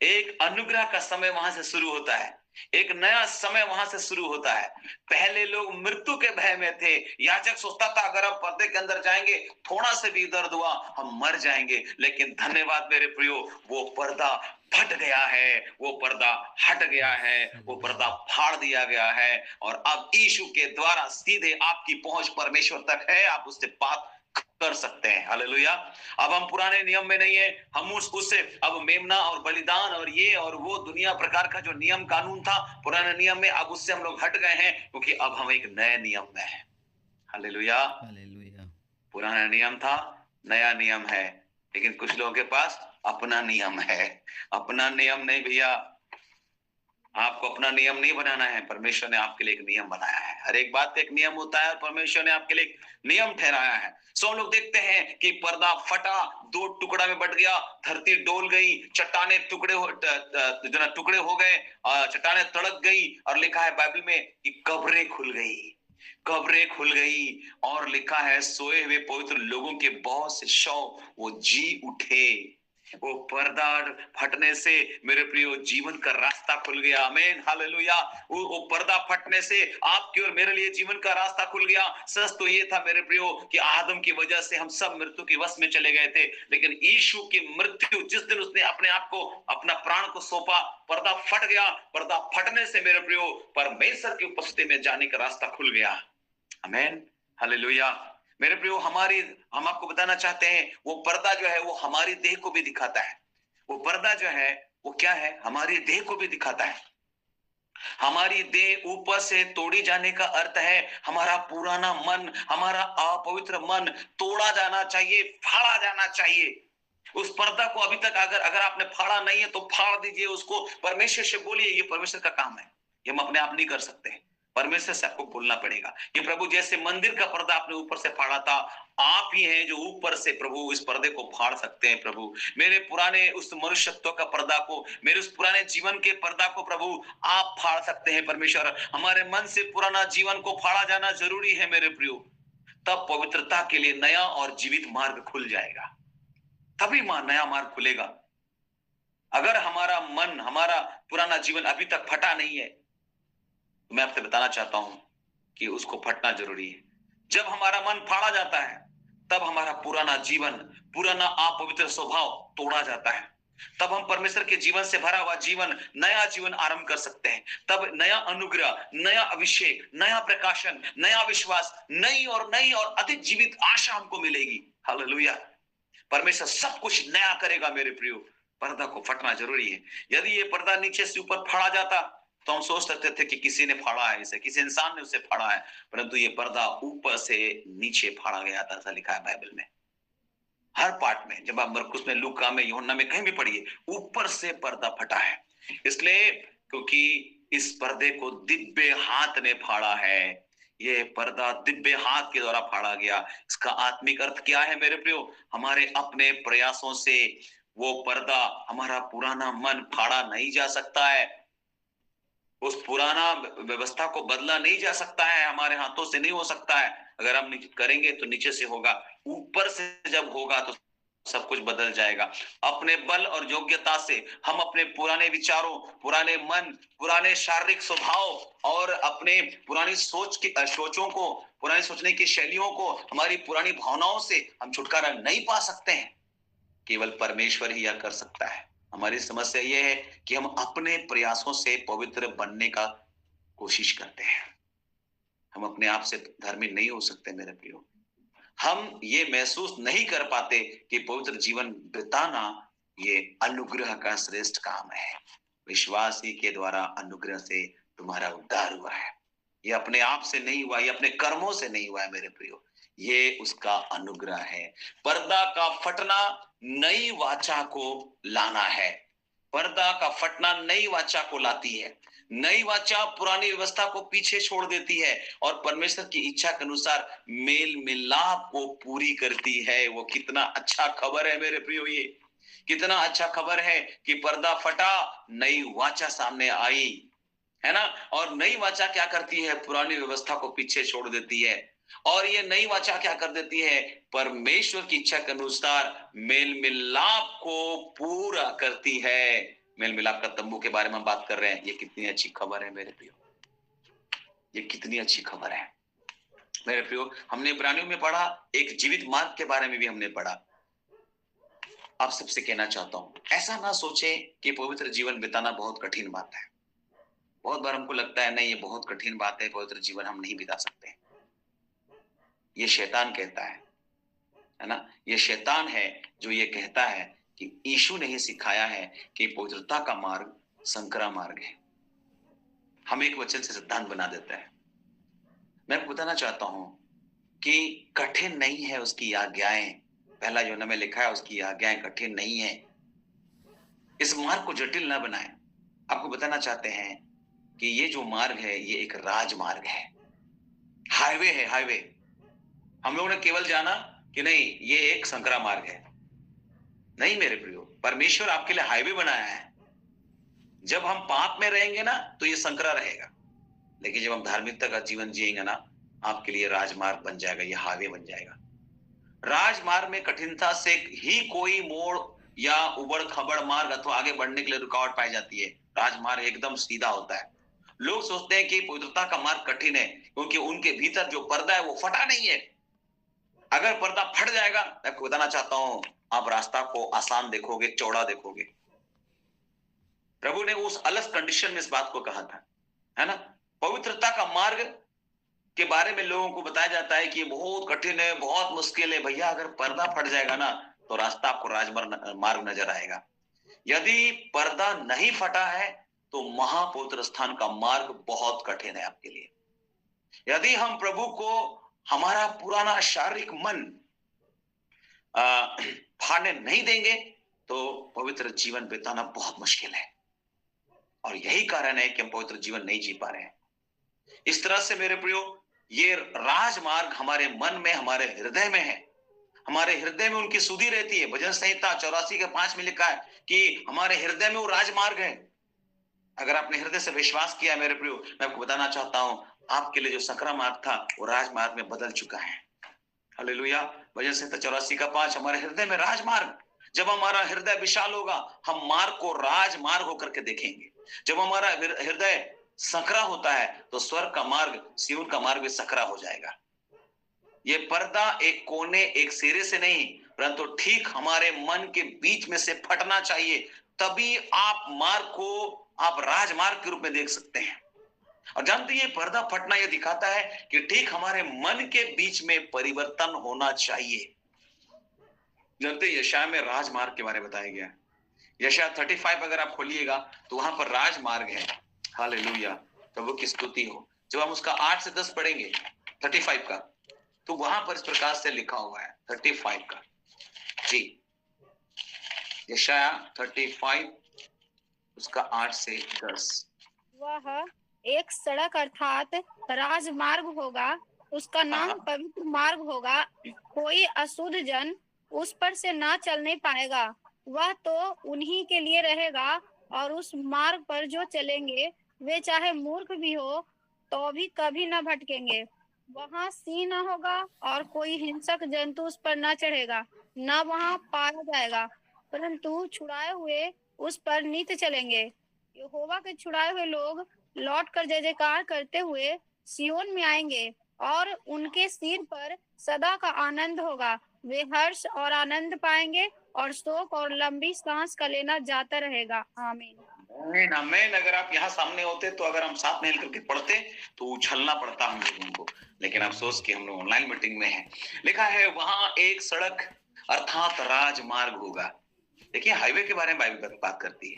[SPEAKER 1] एक अनुग्रह का समय वहां से शुरू होता है, एक नया समय वहां से शुरू होता है। पहले लोग मृत्यु के भय में थे। याजक सोचता था अगर हम पर्दे के अंदर जाएंगे, थोड़ा से भी दर्द हुआ हम मर जाएंगे। लेकिन धन्यवाद मेरे प्रियो, वो पर्दा फट गया है, वो पर्दा हट गया है, वो पर्दा फाड़ दिया गया है, और अब यीशु के द्वारा सीधे आपकी पहुंच परमेश्वर तक है। आप उससे बात कर सकते हैं। हालेलुया। अब हम पुराने नियम में नहीं है, हम उससे अब मेमना और बलिदान और ये और वो दुनिया प्रकार का जो नियम कानून था पुराने नियम में, अब उससे हम लोग हट गए हैं, क्योंकि अब हम एक नए नियम में हैं। हालेलुया।
[SPEAKER 3] हालेलुया।
[SPEAKER 1] पुराना नियम था, नया नियम है, लेकिन कुछ लोगों के पास अपना नियम है। अपना नियम नहीं भैया, आपको अपना नियम नहीं बनाना है, परमेश्वर ने आपके लिए एक नियम बनाया है। हर एक बात का एक नियम होता है और परमेश्वर ने आपके लिए एक नियम ठहराया है। सो हम लोग देखते हैं कि पर्दा फटा, दो टुकड़ा में बट गया, धरती डोल गई, चट्टाने टुकड़े हो गए, चट्टाने तड़क गई, और लिखा है बाइबल में कि कब्रें खुल गई, कब्रें खुल गई, और लिखा है सोए हुए पवित्र लोगों के बहुत से शव वो जी उठे। वो पर्दा फटने से मेरे प्रियो जीवन का रास्ता खुल गया। आमीन, हालेलुया। वो पर्दा फटने से आपकी और मेरे लिए जीवन का रास्ता खुल गया। सच तो ये था मेरे प्रियो कि आदम की वजह से हम सब मृत्यु के वश में चले गए थे, लेकिन यीशु की मृत्यु जिस दिन उसने अपने आप को, अपना प्राण को सौंपा, पर्दा फट गया। पर्दा फटने से मेरे प्रियो परमेश्वर की उपस्थिति में जाने का रास्ता खुल गया। आमीन, हालेलुया। मेरे प्रियो हम आपको बताना चाहते हैं, वो पर्दा जो है वो हमारी देह को भी दिखाता है। वो पर्दा जो है वो क्या है, हमारी देह को भी दिखाता है। हमारी देह ऊपर से तोड़ी जाने का अर्थ है हमारा पुराना मन, हमारा अपवित्र मन तोड़ा जाना चाहिए, फाड़ा जाना चाहिए। उस पर्दा को अभी तक अगर आपने फाड़ा नहीं है तो फाड़ दीजिए उसको। परमेश्वर से बोलिए, ये परमेश्वर का काम है, ये हम अपने आप नहीं कर सकते, परमेश्वर से आपको बोलना पड़ेगा। ये प्रभु जैसे मंदिर का पर्दा आपने ऊपर से फाड़ा था, आप ही हैं जो ऊपर से प्रभु इस पर्दे को फाड़ सकते हैं। प्रभु मेरे पुराने उस मनुष्यत्व का पर्दा को, मेरे उस पुराने जीवन के पर्दा को प्रभु आप फाड़ सकते हैं। परमेश्वर हमारे मन से पुराना जीवन को फाड़ा जाना जरूरी है मेरे प्रियो, तब पवित्रता के लिए नया और जीवित मार्ग खुल जाएगा, तभी नया मार्ग खुलेगा। अगर हमारा मन, हमारा पुराना जीवन अभी तक फटा नहीं है, तो मैं आपसे बताना चाहता हूं कि उसको फटना जरूरी है। जब हमारा मन फाड़ा जाता है तब हमारा पुराना जीवन, पुराना अपवित्र स्वभाव तोड़ा जाता है, तब हम परमेश्वर के जीवन से भरा हुआ जीवन, नया जीवन आरंभ कर सकते हैं। तब नया अनुग्रह, नया अभिषेक, नया प्रकाशन, नया विश्वास, नई और अधिक जीवित आशा हमको मिलेगी। हालेलुया। परमेश्वर सब कुछ नया करेगा मेरे प्रियो। पर्दा को फटना जरूरी है। यदि ये पर्दा नीचे से ऊपर फाड़ा जाता तो हम सोच सकते थे कि किसी ने फाड़ा है इसे, किसी इंसान ने उसे फाड़ा है, परंतु ये पर्दा ऊपर से नीचे फाड़ा गया था, ऐसा लिखा है बाइबल में। हर पार्ट में, जब आप मरकुस में, लूका में, यूहन्ना में कहीं भी पढ़िए, ऊपर से पर्दा फटा है। इसलिए क्योंकि इस पर्दे को दिव्य हाथ ने फाड़ा है। ये पर्दा दिव्य हाथ के द्वारा फाड़ा गया। इसका आत्मिक अर्थ क्या है मेरे प्रियो? हमारे अपने प्रयासों से वो पर्दा, हमारा पुराना मन फाड़ा नहीं जा सकता है। उस पुराना व्यवस्था को बदला नहीं जा सकता है, हमारे हाथों से नहीं हो सकता है। अगर हम करेंगे तो नीचे से होगा, ऊपर से जब होगा तो सब कुछ बदल जाएगा। अपने बल और योग्यता से हम अपने पुराने विचारों, पुराने मन, पुराने शारीरिक स्वभाव और अपने पुरानी सोचों को, पुरानी सोचने की शैलियों को, हमारी पुरानी भावनाओं से हम छुटकारा नहीं पा सकते हैं। केवल परमेश्वर ही यह कर सकता है। हमारी समस्या यह है कि हम अपने प्रयासों से पवित्र बनने का कोशिश करते हैं। हम अपने आप से धर्मी नहीं हो सकते मेरे प्रियो। हम ये महसूस नहीं कर पाते कि पवित्र जीवन बिताना ये अनुग्रह का श्रेष्ठ काम है। विश्वास ही के द्वारा अनुग्रह से तुम्हारा उद्धार हुआ है। ये अपने आप से नहीं हुआ, ये अपने कर्मों से नहीं हुआ है मेरे प्रियो, ये उसका अनुग्रह है। पर्दा का फटना नई वाचा को लाना है। पर्दा का फटना नई वाचा को लाती है। नई वाचा पुरानी व्यवस्था को पीछे छोड़ देती है और परमेश्वर की इच्छा के अनुसार मेल मिलाप को पूरी करती है। वो कितना अच्छा खबर है मेरे प्रियो, ये कितना अच्छा खबर है कि पर्दा फटा, नई वाचा सामने आई, है ना। और नई वाचा क्या करती है? पुरानी व्यवस्था को पीछे छोड़ देती है। और ये नई वाचा क्या कर देती है? परमेश्वर की इच्छा के अनुसार मेल मिलाप को पूरा करती है। मेल मिलाप का तंबू के बारे में बात कर रहे हैं। ये कितनी अच्छी खबर है मेरे प्रियो, ये कितनी अच्छी खबर है मेरे प्रियो। हमने इब्रानियों में पढ़ा, एक जीवित मार्ग के बारे में भी हमने पढ़ा। आप सबसे कहना चाहता हूं, ऐसा ना सोचे कि पवित्र जीवन बिताना बहुत कठिन बात है। बहुत बार हमको लगता है नहीं, ये बहुत कठिन बात है, पवित्र जीवन हम नहीं बिता सकते। ये शैतान कहता है। है ना? ये शैतान है जो ये कहता है कि यीशु ने ही सिखाया है कि पवित्रता का मार्ग संकरा मार्ग है। हम एक वचन से सिद्धांत बना देता है। मैं आपको बताना चाहता हूं कि कठिन नहीं है उसकी आज्ञाएं। पहला यूहन्ना में लिखा है उसकी आज्ञाएं कठिन नहीं है। इस मार्ग को जटिल ना बनाएं। आपको बताना चाहते हैं कि ये जो मार्ग है ये एक राजमार्ग है, हाईवे है, हाईवे। हम लोगों ने केवल जाना कि नहीं ये एक संकरा मार्ग है। नहीं मेरे प्रियो, परमेश्वर आपके लिए हाईवे बनाया है। जब हम पाप में रहेंगे ना तो ये संकरा रहेगा, लेकिन जब हम धार्मिकता का जीवन जिएंगे ना, आपके लिए राजमार्ग बन जाएगा, ये हाईवे बन जाएगा। राजमार्ग में कठिनता से ही कोई मोड़ या उबड़ खबड़ मार्ग अथवा आगे बढ़ने के लिए रुकावट पाई जाती है। राजमार्ग एकदम सीधा होता है। लोग सोचते हैं कि पवित्रता का मार्ग कठिन है क्योंकि उनके भीतर जो पर्दा है वो फटा नहीं है। अगर पर्दा फट जाएगा, मैं आपको बताना चाहता हूं, आप रास्ता को आसान देखोगे, चौड़ा देखोगे। प्रभु ने उस अलग कंडीशन में इस बात को कहा था, है ना? पवित्रता का मार्ग के बारे में लोगों को बताया जाता है कि ये बहुत कठिन है, बहुत मुश्किल है। भैया अगर पर्दा फट जाएगा ना तो रास्ता आपको राजमार्ग मार्ग नजर आएगा। यदि पर्दा नहीं फटा है तो महापवित्र स्थान का मार्ग बहुत कठिन है आपके लिए। यदि हम प्रभु को हमारा पुराना शारीरिक मन फाड़ने नहीं देंगे तो पवित्र जीवन बिताना बहुत मुश्किल है, और यही कारण है कि हम पवित्र जीवन नहीं जी पा रहे हैं। इस तरह से मेरे प्रियो, ये राजमार्ग हमारे मन में, हमारे हृदय में है। हमारे हृदय में उनकी सुधि रहती है। भजन संहिता 84 के 5 में लिखा है कि हमारे हृदय में वो राजमार्ग है। अगर आपने हृदय से विश्वास किया मेरे प्रियो, मैं आपको बताना चाहता हूं, आपके लिए जो सकरा मार्ग था वो राजमार्ग में बदल चुका है। हालेलुया। भजन संहिता 84 का 5, हमारे हृदय में राजमार्ग। जब हमारा हृदय विशाल होगा, हम मार्ग को राजमार्ग होकर के देखेंगे। जब हमारा हृदय सकरा होता है तो स्वर्ग का मार्ग, सिय्योन का मार्ग भी सकरा हो जाएगा। ये पर्दा एक कोने, एक सिरे से नहीं, परंतु ठीक हमारे मन के बीच में से फटना चाहिए। तभी आप मार्ग को आप राजमार्ग के रूप में देख सकते हैं। और जानते हैं, ये पर्दा फटना ये दिखाता है कि ठीक हमारे मन के बीच में परिवर्तन होना चाहिए। जानते हैं, यशाया में राजमार्ग के बारे में बताया गया है। यशाया 35 अगर आप खोलिएगा तो वहां पर राजमार्ग है। हालेलुया, प्रभु की स्तुति हो। जब हम उसका 8 से 10 पढ़ेंगे 35 का, तो वहां पर इस प्रकार से लिखा हुआ है 35 का जी, यशाया 35 उसका 8 से 10।
[SPEAKER 2] वह एक सड़क अर्थात राजमार्ग होगा, उसका नाम पवित्र मार्ग होगा। कोई अशुद्ध जन उस पर से ना चलने पाएगा। वह तो उन्हीं के लिए रहेगा, और उस मार्ग पर जो चलेंगे वे चाहे मूर्ख भी हो तो भी कभी न भटकेंगे। वहां सिंह न होगा और कोई हिंसक जंतु उस पर न चढ़ेगा, न वहां पाया जाएगा, परंतु छुड़ाए हुए उस पर नित चलेंगे। यहोवा के छुड़ाए हुए लोग लौट कर जय जयकार करते हुए सियोन में आएंगे, और उनके सिर पर सदा का आनंद होगा। वे हर्ष और आनंद पाएंगे, और शोक और लंबी सांस का लेना जाता रहेगा। आमीन।
[SPEAKER 1] आमीन, आमीन। अगर आप यहाँ सामने होते तो अगर हम साथ मिल करके पढ़ते तो उछलना पड़ता हम लोगों को, लेकिन अफसोस कि हम लोग ऑनलाइन मीटिंग में हैं। लिखा है वहां एक सड़क अर्थात राजमार्ग होगा। देखिए, हाईवे के बारे में बाइबल बात करती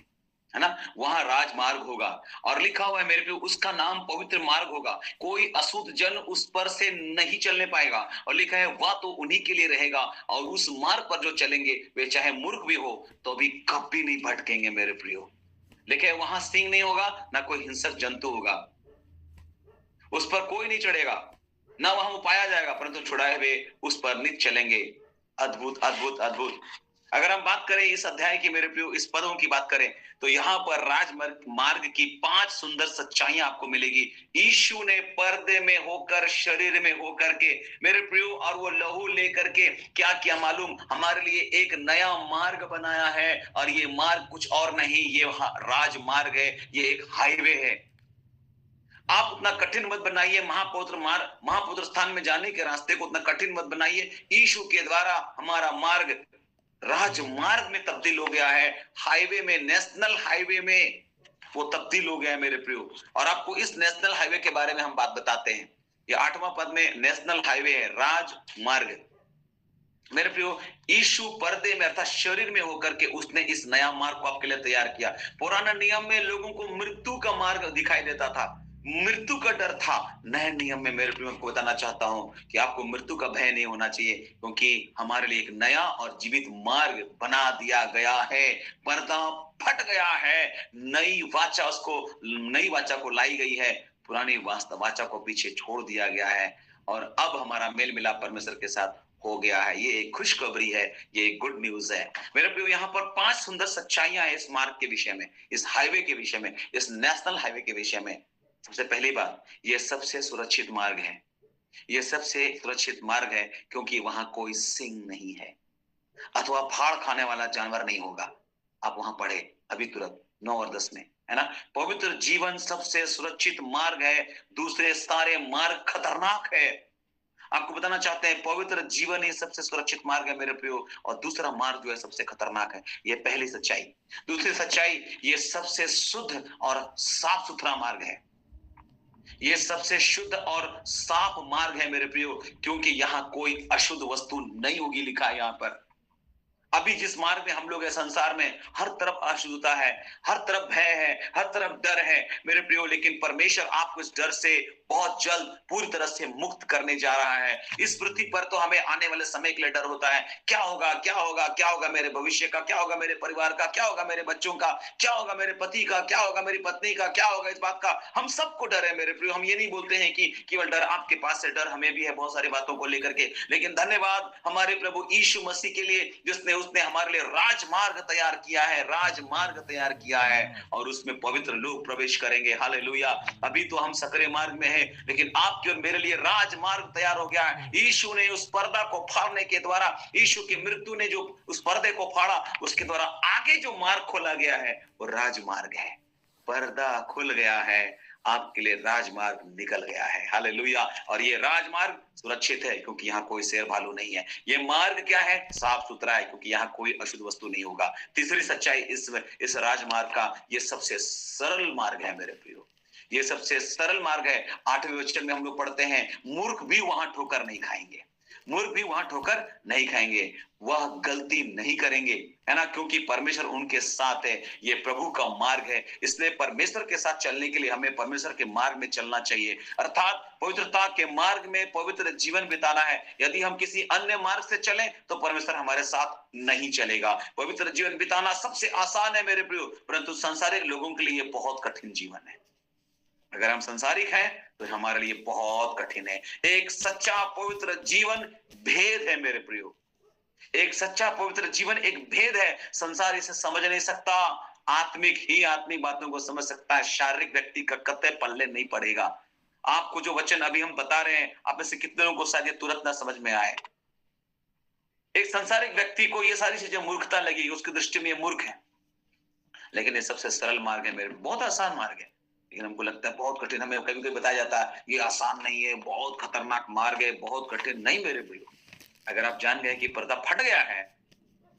[SPEAKER 1] है ना? वहां राजमार्ग होगा, और लिखा हुआ है मेरे को, उसका नाम पवित्र मार्ग होगा। कोई अशुद्ध जन उस पर से नहीं चलने पाएगा, और लिखा है वह तो उन्हीं के लिए रहेगा, और उस मार्ग पर जो चलेंगे वे चाहे मूर्ख भी हो तो भी कभी नहीं भटकेंगे मेरे प्रियो। लिखा है वहां सिंह नहीं होगा, ना कोई हिंसक जंतु होगा, उस पर कोई नहीं चढ़ेगा, ना वहां वो पाया जाएगा, परंतु छुड़ाए हुए उस पर नित चलेंगे। अद्भुत, अद्भुत, अद्भुत। अगर हम बात करें इस अध्याय की मेरे प्रियो, इस पदों की बात करें, तो यहाँ पर राजमार्ग मार्ग की 5 सुंदर सच्चाइयां आपको मिलेगी। यीशु ने पर्दे में होकर, शरीर में होकर के मेरे प्रियो, और वो लहू लेकर के क्या किया मालूम, हमारे लिए एक नया मार्ग बनाया है। और ये मार्ग कुछ और नहीं, ये राजमार्ग है, ये एक हाईवे है। आप उतना कठिन मत बनाइए महापवित्र स्थान में जाने के रास्ते को उतना कठिन मत बनाइए। यीशु के द्वारा हमारा मार्ग राजमार्ग में तब्दील हो गया है। हाईवे में, नेशनल हाईवे में वो तब्दील हो गया है मेरे प्रियो। और आपको इस नेशनल हाईवे के बारे में हम बात बताते हैं। ये 8वां पद में नेशनल हाईवे है, राजमार्ग। मेरे प्रियो, यीशु पर्दे में अर्थात शरीर में होकर के उसने इस नया मार्ग को आपके लिए तैयार किया। पुराना नियम में लोगों को मृत्यु का मार्ग दिखाई देता था, मृत्यु का डर था। नए नियम में मेरे प्रियो, आपको बताना चाहता हूं कि आपको मृत्यु का भय नहीं होना चाहिए, क्योंकि हमारे लिए एक नया और जीवित मार्ग बना दिया गया है। पर्दा फट गया है, नई वाचा को लाई गई है, पुरानी वाचा को पीछे छोड़ दिया गया है, और अब हमारा मेल मिलाप परमेश्वर के साथ हो गया है। ये एक खुशखबरी है, ये एक गुड न्यूज है। मेरे प्रियो, यहाँ पर 5 सुंदर सच्चाइयां हैं इस मार्ग के विषय में, इस हाईवे के विषय में, इस नेशनल हाईवे के विषय में। सबसे पहली बात, ये सबसे सुरक्षित मार्ग है। ये सबसे सुरक्षित मार्ग है क्योंकि वहां कोई सिंह नहीं है अथवा फाड़ खाने वाला जानवर नहीं होगा। आप वहां पढ़े अभी तुरंत 9 और 10 में, है ना। पवित्र जीवन सबसे सुरक्षित मार्ग है, दूसरे सारे मार्ग खतरनाक है। आपको बताना चाहते हैं, पवित्र जीवन ही सबसे सुरक्षित मार्ग है मेरे प्रियो, और दूसरा मार्ग जो है सबसे खतरनाक है। ये पहली सच्चाई। दूसरी सच्चाई, ये सबसे शुद्ध और साफ सुथरा मार्ग है। ये सबसे शुद्ध और साफ मार्ग है मेरे प्रियो, क्योंकि यहाँ कोई अशुद्ध वस्तु नहीं होगी, लिखा है यहाँ पर। अभी जिस मार्ग में हम लोग है संसार में, हर तरफ अशुद्धता है, हर तरफ भय है, हर तरफ डर है मेरे प्रियो, लेकिन परमेश्वर आपको इस डर से बहुत जल्द पूरी तरह से मुक्त करने जा रहा है। इस पृथ्वी पर तो हमें आने वाले समय के लिए डर होता है, क्या होगा, क्या होगा, क्या होगा मेरे भविष्य का, क्या होगा मेरे परिवार का, क्या होगा मेरे बच्चों का, क्या होगा मेरे पति का, क्या होगा मेरी पत्नी का, क्या होगा इस बात का। हम सबको डर है मेरे प्रियो। हम ये नहीं बोलते हैं कि केवल डर आपके पास है, डर हमें भी है बहुत सारी बातों को लेकर के, लेकिन धन्यवाद हमारे प्रभु यीशु मसीह के लिए, जिसने उसने हमारे लिए राजमार्ग तैयार किया है, राजमार्ग तैयार किया है, और उसमें पवित्र लोग प्रवेश करेंगे। हालेलुया। अभी तो हम सकरे मार्ग में हैं, लेकिन आपके और मेरे लिए राजमार्ग तैयार हो गया है। यीशु ने उस पर्दा को फाड़ने के द्वारा, यीशु की मृत्यु ने जो उस पर्दे को फाड़ा, उसके द्वारा आगे जो मार्ग खोला गया है वो राजमार्ग है। पर्दा खुल गया है, आपके लिए राजमार्ग निकल गया है। हालेलुया। और ये राजमार्ग सुरक्षित है क्योंकि यहाँ कोई शेर भालू नहीं है। ये मार्ग क्या है? साफ सुथरा है, क्योंकि यहाँ कोई अशुद्ध वस्तु नहीं होगा। तीसरी सच्चाई इस राजमार्ग का, ये सबसे सरल मार्ग है मेरे प्रियो। ये सबसे सरल मार्ग है। 8वें वचन में हम लोग पढ़ते हैं, मूर्ख भी वहां ठोकर नहीं खाएंगे, मूर्ख भी वहां ठोकर नहीं खाएंगे, वह गलती नहीं करेंगे, है ना, क्योंकि परमेश्वर उनके साथ है। ये प्रभु का मार्ग है, इसलिए परमेश्वर के साथ चलने के लिए हमें परमेश्वर के मार्ग में चलना चाहिए, अर्थात पवित्रता के मार्ग में पवित्र जीवन बिताना है। यदि हम किसी अन्य मार्ग से चलें तो परमेश्वर हमारे साथ नहीं चलेगा। पवित्र जीवन बिताना सबसे आसान है मेरे प्रियो, परंतु सांसारिक लोगों के लिए बहुत कठिन जीवन है। अगर हम संसारिक हैं तो हमारे लिए बहुत कठिन है। एक सच्चा पवित्र जीवन भेद है मेरे प्रियो। एक सच्चा पवित्र जीवन एक भेद है। संसार इसे समझ नहीं सकता, आत्मिक ही आत्मिक बातों को समझ सकता है। शारीरिक व्यक्ति का कतई पल्ले नहीं पड़ेगा। आपको जो वचन अभी हम बता रहे हैं, आप में से कितने लोगों को शायद ये तुरंत ना समझ में आए। एक संसारिक व्यक्ति को ये सारी चीजें मूर्खता लगेगी, उसकी दृष्टि में ये मूर्ख है, लेकिन ये सबसे सरल मार्ग है मेरे, बहुत आसान मार्ग है। लेकिन हमको लगता है बहुत कठिन, हमें कभी कभी बताया जाता है ये आसान नहीं है, बहुत खतरनाक मार्ग है, बहुत कठिन। नहीं मेरे प्रियो, अगर आप जान गए कि पर्दा फट गया है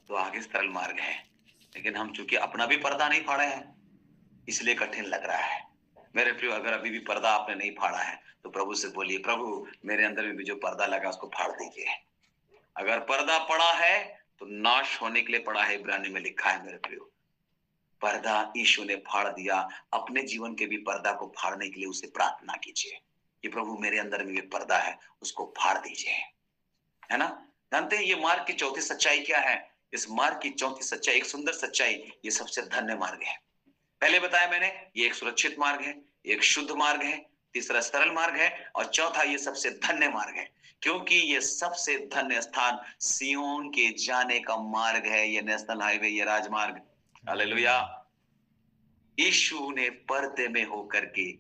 [SPEAKER 1] तो आगे सरल मार्ग है। लेकिन हम चूंकि अपना भी पर्दा नहीं फाड़े हैं, इसलिए कठिन लग रहा है मेरे प्रियो। अगर अभी भी पर्दा आपने नहीं फाड़ा है तो प्रभु से बोलिए, प्रभु मेरे अंदर में भी जो पर्दा लगा उसको फाड़ दीजिए। अगर पर्दा पड़ा है तो नाश होने के लिए पड़ा है, इब्रानी में लिखा है मेरे प्रियो। पर्दा यीशु ने फाड़ दिया। अपने जीवन के भी पर्दा को फाड़ने के लिए उसे प्रार्थना कीजिए कि प्रभु मेरे अंदर में भी पर्दा है, उसको फाड़ दीजिए, है ना। जानते हैं ये मार्ग की चौथी सच्चाई क्या है? इस मार्ग की चौथी सच्चाई, एक सुंदर सच्चाई, ये सबसे धन्य मार्ग है। पहले बताया मैंने, ये एक सुरक्षित मार्ग है, एक शुद्ध मार्ग है, तीसरा सरल मार्ग है, और चौथा ये सबसे धन्य मार्ग है, क्योंकि ये सबसे धन्य स्थान सियोन के जाने का मार्ग है। ये नेशनल हाईवे, ये राजमार्ग। हालेलुया। यीशु ने पर्दे में होकर के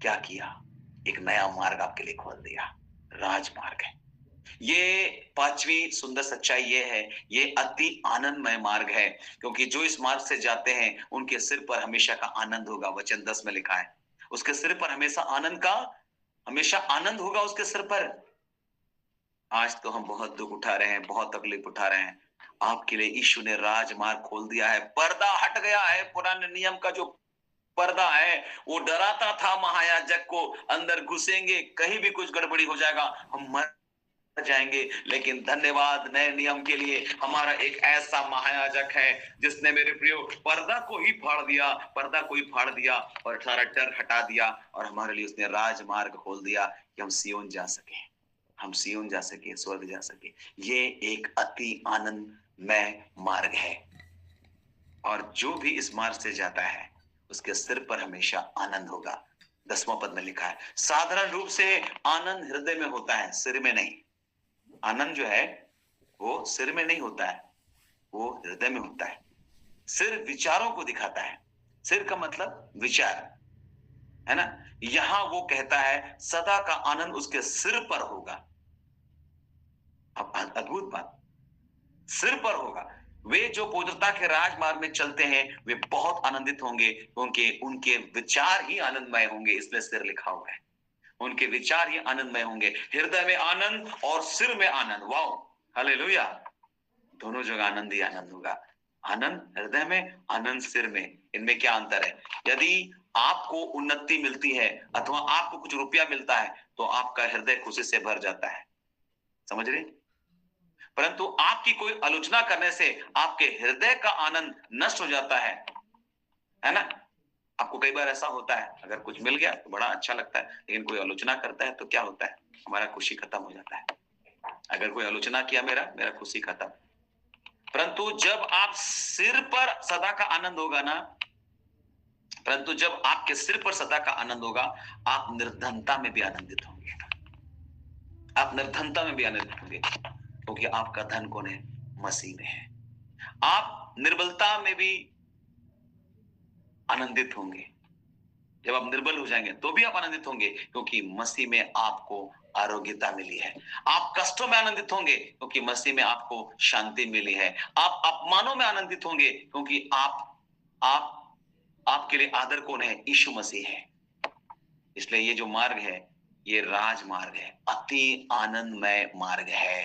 [SPEAKER 1] क्या किया? एक नया मार्ग आपके लिए खोल दिया, राजमार्ग है। ये पांचवी सुंदर सच्चाई ये है, ये अति आनंदमय मार्ग है, क्योंकि जो इस मार्ग से जाते हैं उनके सिर पर हमेशा का आनंद होगा। वचन 10 में लिखा है, उसके सिर पर हमेशा आनंद होगा उसके सिर पर। आज तो हम बहुत दुख उठा रहे हैं, बहुत तकलीफ उठा रहे हैं। आपके लिए यीशु ने राजमार्ग खोल दिया है, पर्दा हट गया है। पुराने नियम का जो पर्दा है वो डराता था महायाजक को, अंदर घुसेंगे कहीं भी कुछ गड़बड़ी हो जाएगा, हम मर जाएंगे। लेकिन धन्यवाद नए नियम के लिए, हमारा एक ऐसा महायाजक है जिसने मेरे प्रियो पर्दा को ही फाड़ दिया, पर्दा को ही फाड़ दिया और सारा डर हटा दिया, और हमारे लिए उसने राजमार्ग खोल दिया कि हम सियोन जा सके, हम सियोन जा सके, स्वर्ग जा सके। ये एक अति आनंदमय मार्ग है, और जो भी इस मार्ग से जाता है उसके सिर पर हमेशा आनंद होगा। 10वां पद में लिखा है, साधारण रूप से आनंद हृदय में होता है, सिर में नहीं। आनंद जो है वो सिर में नहीं होता है, वो हृदय में होता है। सिर विचारों को दिखाता है, सिर का मतलब विचार है ना। यहां वो कहता है सदा का आनंद उसके सिर पर होगा। अब अद्भुत बात, सिर पर होगा। वे जो पवित्रता के राजमार्ग में चलते हैं वे बहुत आनंदित होंगे, क्योंकि उनके विचार ही आनंदमय होंगे, इसलिए सिर लिखा हुआ है। उनके विचार ही आनंदमय होंगे, हृदय में आनंद और सिर में आनंद। वाओ, हालेलुया, दोनों जगह आनंद ही आनंद होगा। आनंद हृदय में, आनंद सिर में। इनमें क्या अंतर है? यदि आपको उन्नति मिलती है अथवा आपको कुछ रुपया मिलता है तो आपका हृदय खुशी से भर जाता है, समझ रहे? परंतु आपकी कोई आलोचना करने से आपके हृदय का आनंद नष्ट हो जाता है ना। आपको कई बार ऐसा होता है, अगर कुछ मिल गया तो बड़ा अच्छा लगता है, लेकिन कोई आलोचना करता है तो क्या होता है? हमारा खुशी खत्म हो जाता है। अगर कोई आलोचना किया मेरा खुशी खत्म। परंतु जब आप सिर पर सदा का आनंद होगा ना, परंतु जब आपके सिर पर सदा का आनंद होगा, आप निर्धनता में भी आनंदित होंगे, आप निर्धनता में भी आनंदित होंगे, क्योंकि आपका धन कौन है? मसीह में है। आप निर्बलता में भी आनंदित होंगे, जब आप निर्बल हो जाएंगे तो भी आप आनंदित होंगे, क्योंकि मसीह में आपको आरोग्यता मिली है। आप कष्टों में आनंदित होंगे क्योंकि मसीह में आपको शांति मिली है। आप अपमानों में आनंदित होंगे क्योंकि आपके लिए आदर कौन है? यीशु मसीह है। इसलिए ये जो मार्ग है ये राजमार्ग है, अति आनंदमय मार्ग है।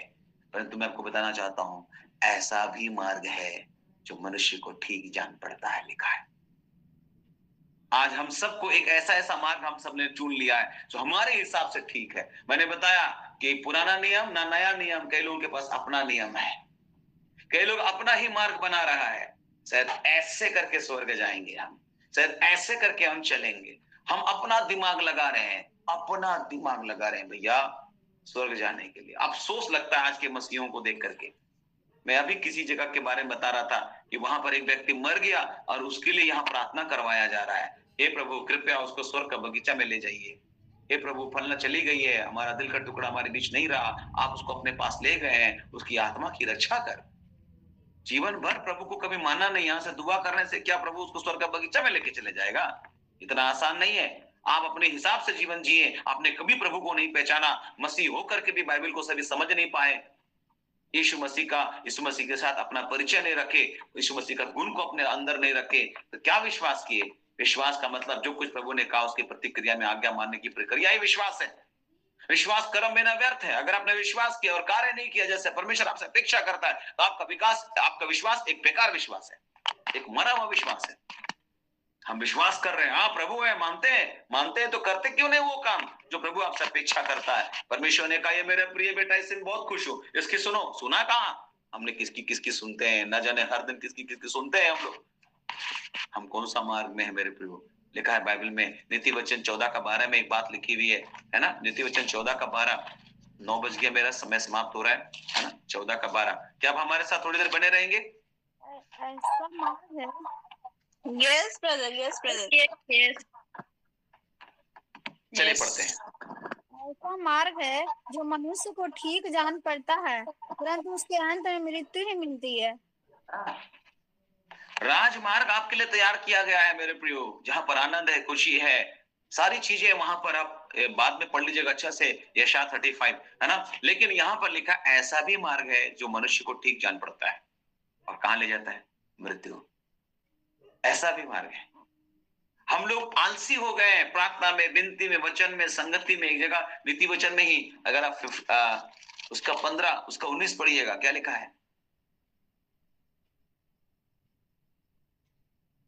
[SPEAKER 1] परंतु मैं आपको बताना चाहता हूं, ऐसा भी मार्ग है जो मनुष्य को ठीक जान पड़ता है, लिखा है। आज हम सबको एक ऐसा मार्ग हम सबने चुन लिया है जो हमारे हिसाब से ठीक है। मैंने बताया कि पुराना नियम ना नया नियम, कई लोगों के पास अपना नियम है, कई लोग अपना ही मार्ग बना रहा है। शायद ऐसे करके स्वर्ग जाएंगे हम, शायद ऐसे करके हम चलेंगे। हम अपना दिमाग लगा रहे हैं, अपना दिमाग लगा रहे हैं भैया स्वर्ग जाने के लिए। अफसोस लगता है आज के मसीहों को देख करके। मैं अभी किसी जगह के बारे में बता रहा था कि वहां पर एक व्यक्ति मर गया और उसके लिए यहाँ प्रार्थना करवाया जा रहा है, हे प्रभु कृपया उसको स्वर्ग का बगीचा में ले जाइए। हे प्रभु फलना चली गई है, हमारा दिल का टुकड़ा हमारे बीच नहीं रहा, आप उसको अपने पास ले गए हैं, उसकी आत्मा की रक्षा कर। जीवन भर प्रभु को कभी माना नहीं, यहाँ से दुआ करने से क्या प्रभु उसको स्वर्ग का बगीचा में लेके चले जाएगा? इतना आसान नहीं है। आप अपने हिसाब से जीवन जिए, आपने कभी प्रभु को नहीं पहचाना, मसीह होकर के भी बाइबल को सभी समझ नहीं पाए, यीशु मसीह के साथ अपना परिचय नहीं रखे, यीशु मसीह का गुण को अपने अंदर नहीं रखे, तो क्या विश्वास किए? विश्वास का मतलब जो कुछ प्रभु ने कहा उसकी प्रतिक्रिया में आज्ञा मानने की प्रक्रिया ही विश्वास है। विश्वास कर्म में ना व्यर्थ है। अगर आपने विश्वास किया और कार्य नहीं किया जैसे परमेश्वर आपसे अपेक्षा करता है, तो आपका विश्वास एक बेकार विश्वास है, एक मरा हुआ विश्वास है। हम विश्वास कर रहे हैं, हाँ प्रभु है, मानते हैं तो करते क्यों नहीं वो काम जो प्रभु आपसे अपेक्षा करता है? परमेश्वर ने कहा ये मेरा प्रिय बेटा, इससे बहुत खुश हूं, इसकी सुनो। सुना कहां? हमने किसकी सुनते हैं, न जाने हर दिन किसकी सुनते हैं हम लोग। हम कौन सा मार्ग में है मेरे प्रभु? लिखा है बाइबल में, नीति वचन 14:12 में एक बात लिखी हुई है ना। नीति वचन 14:12। 9 बज गया, मेरा समय समाप्त हो रहा है ना। 14:12। क्या आप हमारे साथ थोड़ी देर बने रहेंगे?
[SPEAKER 2] ऐसा मार्ग है।
[SPEAKER 3] Yes brother, yes brother.
[SPEAKER 1] चलिए पढ़ते हैं।
[SPEAKER 2] ऐसा मार्ग है जो मनुष्य को ठीक जान पड़ता है, परंतु उसके अंत में मृत्यु ही मिलती है।
[SPEAKER 1] राजमार्ग आपके लिए तैयार किया गया है मेरे प्रियो, जहां पर आनंद है, खुशी है, सारी चीजें वहां पर। आप बाद में पढ़ लीजिएगा अच्छा से, यशायाह 35 है ना। लेकिन यहाँ पर लिखा ऐसा भी मार्ग है जो मनुष्य को ठीक जान पड़ता है, और कहां ले जाता है? मृत्यु। ऐसा भी मार्ग है। हम लोग आलसी हो गए हैं प्रार्थना में, विनती में, वचन में, संगति में। एक जगह नीति वचन में ही अगर आप उसका 15 उसका 19 पढ़िएगा, क्या लिखा है?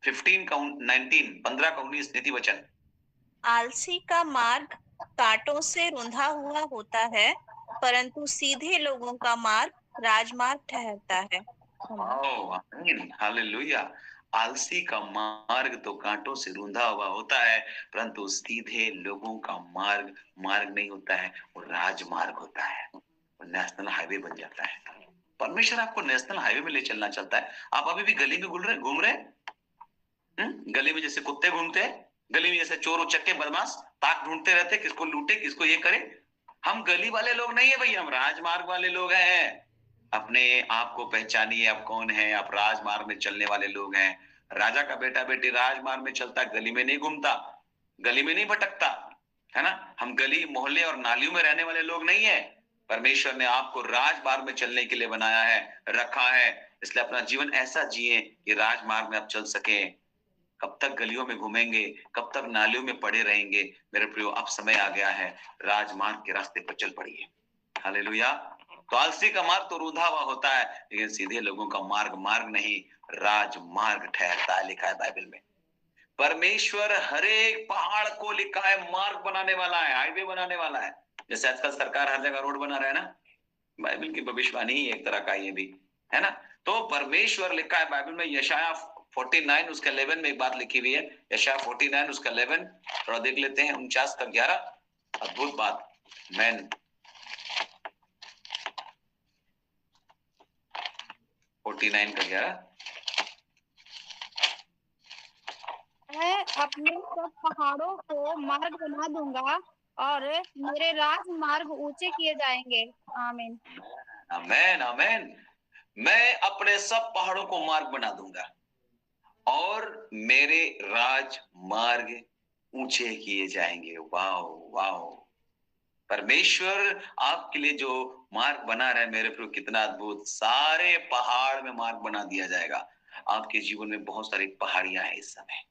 [SPEAKER 1] 15 का 19, 15 का 19 नीति वचन।
[SPEAKER 3] आलसी का मार्ग कांटों से रुंधा हुआ होता है, परंतु सीधे लोगों का मार्ग राजमार्ग ठहरता है।
[SPEAKER 1] आमीन, हालेलुया। आलसी का मार्ग तो कांटों से रूंधा हुआ होता है, परंतु सीधे लोगों का मार्ग मार्ग नहीं होता है, वो राजमार्ग होता है, वो नेशनल हाईवे बन जाता है। परमेश्वर आपको नेशनल हाईवे में ले चलना चाहता है। आप अभी भी गली में घूम रहे गली में जैसे कुत्ते घूमते हैं, गली में जैसे चोर उचक्के बदमाश ताक ढूंढते रहते, किसको लूटे किसको ये करे। हम गली वाले लोग नहीं है भैया, हम राजमार्ग वाले लोग हैं। अपने आप को पहचानिए, आप कौन है। आप राजमार्ग में चलने वाले लोग हैं। राजा का बेटा बेटी राजमार्ग में चलता, गली में नहीं घूमता, गली में नहीं भटकता, है ना। हम गली मोहल्ले और नालियों में रहने वाले लोग नहीं है। परमेश्वर ने आपको राजमार्ग में चलने के लिए बनाया है, रखा है। इसलिए अपना जीवन ऐसा जिए कि राजमार्ग में आप चल सके। कब तक गलियों में घूमेंगे, कब तक नालियों में पड़े रहेंगे। मेरे प्रियो, अब समय आ गया है, राजमार्ग के रास्ते पर चल पड़िए। हालेलुया। तो आलसी का मार्ग तो रूंधा हुआ होता है, लेकिन सीधे लोगों का मार्ग मार्ग नहीं, राजमार्ग ठहरता है, लिखा है बाइबल में। परमेश्वर हर एक पहाड़ को लिखा है मार्ग बनाने वाला है, हाईवे बनाने वाला है। जैसे आजकल सरकार हर जगह रोड बना रहा है ना, बाइबल की भविष्यवाणी ही एक तरह का ये भी है ना। तो परमेश्वर लिखा है बाइबल में, यशाया 49 उसका 11 में एक बात लिखी हुई है। यशाया 49 उसका 11 थोड़ा देख लेते हैं, 49 का 11। अद्भुत बात। मैन 49 का 11।
[SPEAKER 2] मैं अपने सब पहाड़ों को मार्ग बना दूंगा और मेरे राजमार्ग ऊंचे किए जाएंगे। आमीन।
[SPEAKER 1] आमेन आमेन। मैं अपने सब पहाड़ों को मार्ग बना दूंगा और मेरे राजमार्ग ऊंचे किए जाएंगे। Wow wow. परमेश्वर आपके लिए जो मार्ग बना रहा है मेरे प्रभु, कितना अद्भुत। सारे पहाड़ में मार्ग बना दिया जाएगा। आपके जीवन में बहुत सारी पहाड़ियां हैं इस समय,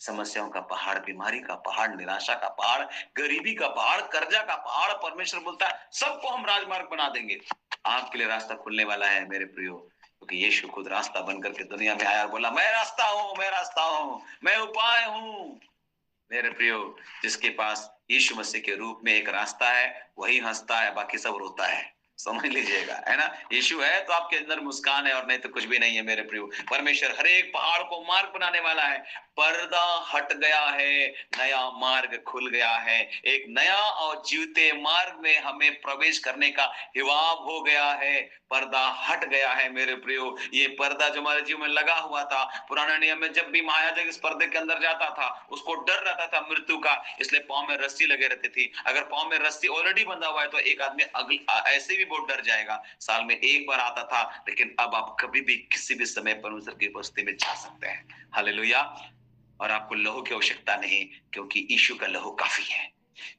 [SPEAKER 1] समस्याओं का पहाड़, बीमारी का पहाड़, निराशा का पहाड़, गरीबी का पहाड़, कर्जा का पहाड़। परमेश्वर बोलता है सबको हम राजमार्ग बना देंगे। आपके लिए रास्ता खुलने वाला है मेरे प्रियो, क्योंकि यीशु खुद रास्ता बनकर के दुनिया में आया और बोला, मैं रास्ता हूं, मैं रास्ता हूं, मैं उपाय हूं। मेरे प्रियो, जिसके पास यीशु मसीह के रूप में एक रास्ता है, वही हंसता है, बाकी सब रोता है। समझ लीजिएगा, है ना। यीशु है तो आपके अंदर मुस्कान है, और नहीं तो कुछ भी नहीं है मेरे प्रियो। परमेश्वर हर एक पहाड़ को मार्ग बनाने वाला है। पर्दा हट गया है, नया मार्ग खुल गया है। एक नया और जीवते मार्ग में हमें प्रवेश करने का हिवाब हो गया है। पर्दा हट गया है मेरे प्रियो। ये पर्दा जो हमारे जीवन में लगा हुआ था, पुराने नियम में जब भी महायाजक इस पर्दे के अंदर जाता था, उसको डर रहता था मृत्यु का, इसलिए पांव में रस्सी लगे रहती थी। अगर पांव में रस्सी ऑलरेडी बंधा हुआ है तो एक आदमी ऐसे भी बहुत डर जाएगा। साल में एक बार आता था, लेकिन अब आप कभी भी किसी भी समय परमेश्वर की उपस्थिति में जा सकते हैं। हालेलुया। और आपको लहू की आवश्यकता नहीं, क्योंकि यीशु का लहू काफी है।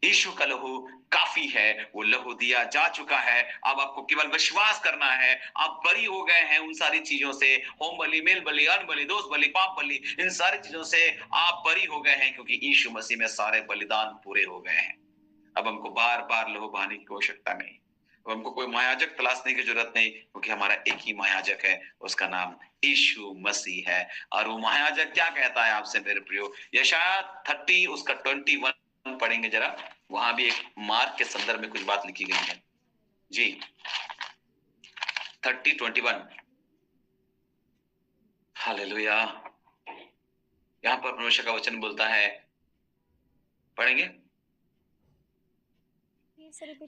[SPEAKER 1] यीशु का लहू काफी है, वो लहू दिया जा चुका है। अब आपको केवल विश्वास करना है। आप बरी हो गए हैं उन सारी चीजों से, होम बलि, मेल बलि, अन्न बलि, दोष बलि, पाप बलि, इन सारी चीजों से आप बरी हो गए हैं, क्योंकि यीशु मसीह में सारे बलिदान पूरे हो गए हैं। अब हमको बार बार लहू बहाने की आवश्यकता नहीं, अब हमको कोई महायाजक तलाशने की जरूरत नहीं, क्योंकि हमारा एक ही महायाजक है, उसका नाम यीशु मसीह है। और वो महायाजक क्या कहता है आपसे मेरे प्रियो, यशाया 30 उसका 21 पढ़ेंगे जरा। वहां भी एक मार्ग के संदर्भ में कुछ बात लिखी गई है जी। 30:21। हालेलुया। यहां पर परमेश्वर का वचन बोलता है, पढ़ेंगे।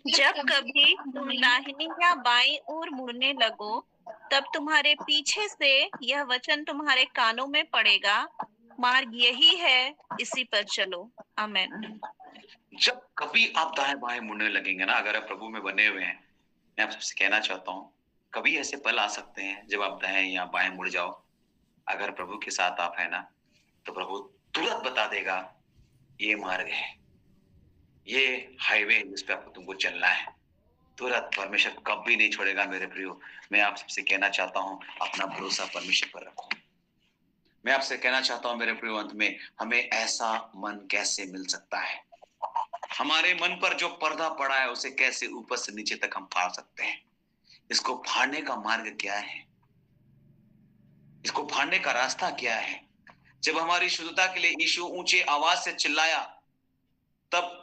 [SPEAKER 3] जब कभी तुम दाहिनी या बाईं ओर मुड़ने लगो, तब तुम्हारे पीछे से यह वचन तुम्हारे कानों में पड़ेगा, मार्ग यही है, इसी पर चलो। आमीन।
[SPEAKER 1] जब कभी आप दाएं बाएं मुड़ने लगेंगे ना, अगर आप प्रभु में बने हुए हैं, मैं आप सबसे कहना चाहता हूँ, कभी ऐसे पल आ सकते हैं जब आप दाएं या बाएं मुड़ जाओ। अगर प्रभु के साथ आप है ना, तो प्रभु तुरंत बता देगा ये मार्ग है, ये हाईवे जिस पे आपको तुमको चलना है। तुरंत परमेश्वर कभी नहीं छोड़ेगा मेरे प्रियो। मैं आप सबसे कहना चाहता हूँ, अपना भरोसा परमेश्वर पर रखो। मैं आपसे कहना चाहता हूँ मेरे प्रियो, अंत में हमें ऐसा मन कैसे मिल सकता है? हमारे मन पर जो पर्दा पड़ा है उसे कैसे ऊपर से नीचे तक हम फाड़ सकते हैं? इसको फाड़ने का मार्ग क्या है? इसको फाड़ने का रास्ता क्या है? जब हमारी शुद्धता के लिए यीशु ऊंचे आवाज से चिल्लाया, तब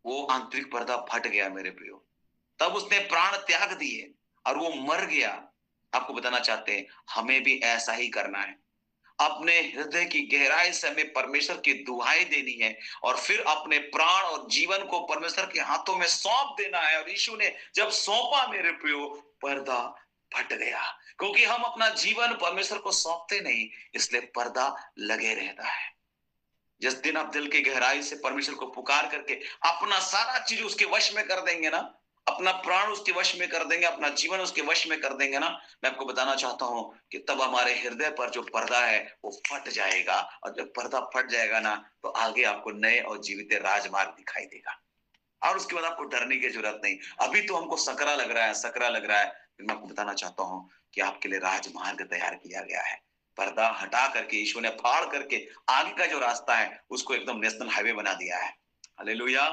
[SPEAKER 1] वो आंतरिक पर्दा फट गया मेरे प्रियो। तब उसने प्राण त्याग दिए और वो मर गया। आपको बताना चाहते हैं हमें भी ऐसा ही करना है। अपने हृदय की गहराई से हमें परमेश्वर की दुहाई देनी है और फिर अपने प्राण और जीवन को परमेश्वर के हाथों में सौंप देना है। और यीशु ने जब सौंपा मेरे प्रियो, पर्दा फट गया, क्योंकि हम अपना जीवन परमेश्वर को सौंपते नहीं, इसलिए पर्दा लगे रहता है। जिस दिन आप दिल की गहराई से परमेश्वर को पुकार करके अपना सारा चीज उसके वश में कर देंगे ना, अपना प्राण उसके वश में कर देंगे, अपना जीवन उसके वश में कर देंगे ना, मैं आपको बताना चाहता हूं कि तब हमारे हृदय पर जो पर्दा है वो फट जाएगा। और जब पर्दा फट जाएगा ना, तो आगे आपको नए और जीवित राजमार्ग दिखाई देगा और उसके बाद आपको डरने की जरूरत नहीं। अभी तो हमको सकरा लग रहा है, सकरा लग रहा है, लेकिन मैं आपको बताना चाहता हूं कि आपके लिए राजमार्ग तैयार किया गया है। पर्दा हटा करके यीशु ने फाड़ करके आगे का जो रास्ता है उसको एकदम नेशनल हाईवे बना दिया है। हालेलुया।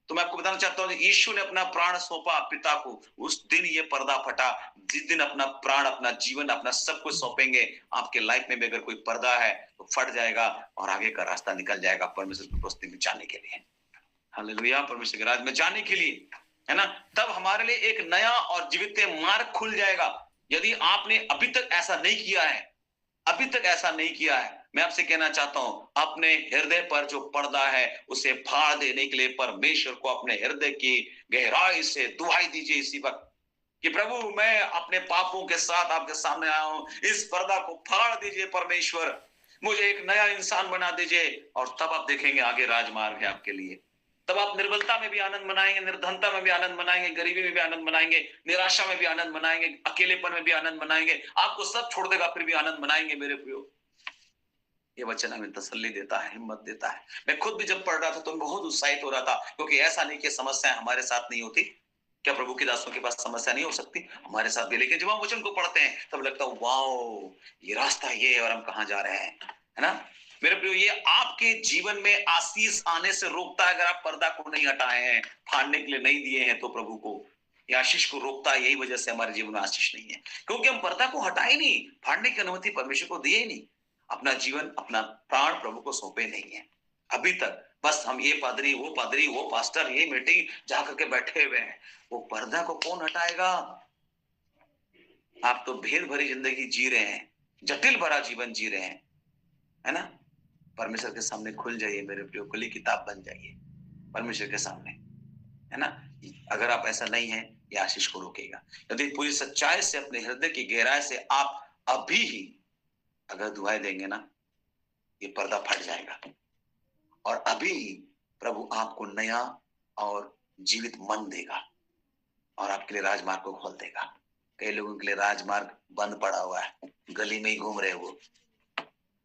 [SPEAKER 1] तो मैं आपको बताना चाहता हूँ यीशु ने अपना प्राण सौंपा पिता को, उस दिन ये पर्दा फटा। जिस दिन अपना प्राण, अपना जीवन, अपना सब कुछ सौंपेंगे, आपके लाइफ में भी अगर कोई पर्दा है तो फट जाएगा और आगे का रास्ता निकल जाएगा परमेश्वर की उपस्थिति में जाने के लिए। हालेलुया, परमेश्वर के राज्य में जाने के लिए, है ना। तब हमारे लिए एक नया और जीवित मार्ग खुल जाएगा। यदि आपने अभी तक ऐसा नहीं किया है, अभी तक ऐसा नहीं किया है, मैं आपसे कहना चाहता हूं अपने हृदय पर जो पर्दा है उसे फाड़ देने के लिए परमेश्वर को अपने हृदय की गहराई से दुहाई दीजिए इसी वक्त कि प्रभु मैं अपने पापों के साथ आपके सामने आया हूं, इस पर्दा को फाड़ दीजिए परमेश्वर, मुझे एक नया इंसान बना दीजिए। और तब आप देखेंगे आगे राजमार्ग है आपके लिए। तब आप निर्बलता में भी आनंद मनाएंगे, निर्धनता में भी आनंद मनाएंगे, गरीबी में भी आनंद मनाएंगे, निराशा में भी आनंद मनाएंगे, अकेलेपन में भी आनंद मनाएंगे। आपको सब छोड़ देगा फिर भी आनंद मनाएंगे मेरे प्रियो। ये वचन हमें तसल्ली देता है, हिम्मत देता है। मैं खुद भी जब पढ़ रहा था तो बहुत उत्साहित हो रहा था, क्योंकि ऐसा नहीं कि समस्याएं हमारे साथ नहीं होती। क्या प्रभु के दासों के पास समस्या नहीं हो सकती? हमारे साथ भी। लेकिन जब हम वचन को पढ़ते हैं तब लगता है वाओ, ये रास्ता ये है और हम कहाँ जा रहे हैं, है ना मेरे प्रियो। ये आपके जीवन में आशीष आने से रोकता है। अगर आप पर्दा को नहीं हटाए हैं, फाड़ने के लिए नहीं दिए हैं, तो प्रभु को ये आशीष को रोकता है। यही वजह से हमारे जीवन में आशीष नहीं है, क्योंकि हम पर्दा को हटाए नहीं, फाड़ने की अनुमति परमेश्वर को दिए ही नहीं, अपना जीवन, अपना प्राण प्रभु को सौंपे नहीं है अभी तक। बस हम ये पादरी, वो पास्टर, ये मीटिंग जा करके बैठे हुए हैं। वो पर्दा को कौन हटाएगा? आप तो भेद भरी जिंदगी जी रहे हैं, जटिल भरा जीवन जी रहे हैं, है ना। परमेश्वर के सामने खुल जाइए मेरे प्रियो, खुली किताब बन जाइए परमेश्वर के सामने, है ना। अगर आप ऐसा नहीं है, ये आशीष को रोकेगा। यदि पूरी सच्चाई से अपने हृदय की गहराई से आप अभी ही अगर दुआएं देंगे ना, ये पर्दा फट जाएगा और अभी प्रभु आपको नया और जीवित मन देगा और आपके लिए राजमार्ग को खोल देगा। कई लोगों के लिए राजमार्ग बंद पड़ा हुआ है, गली में ही घूम रहे वो।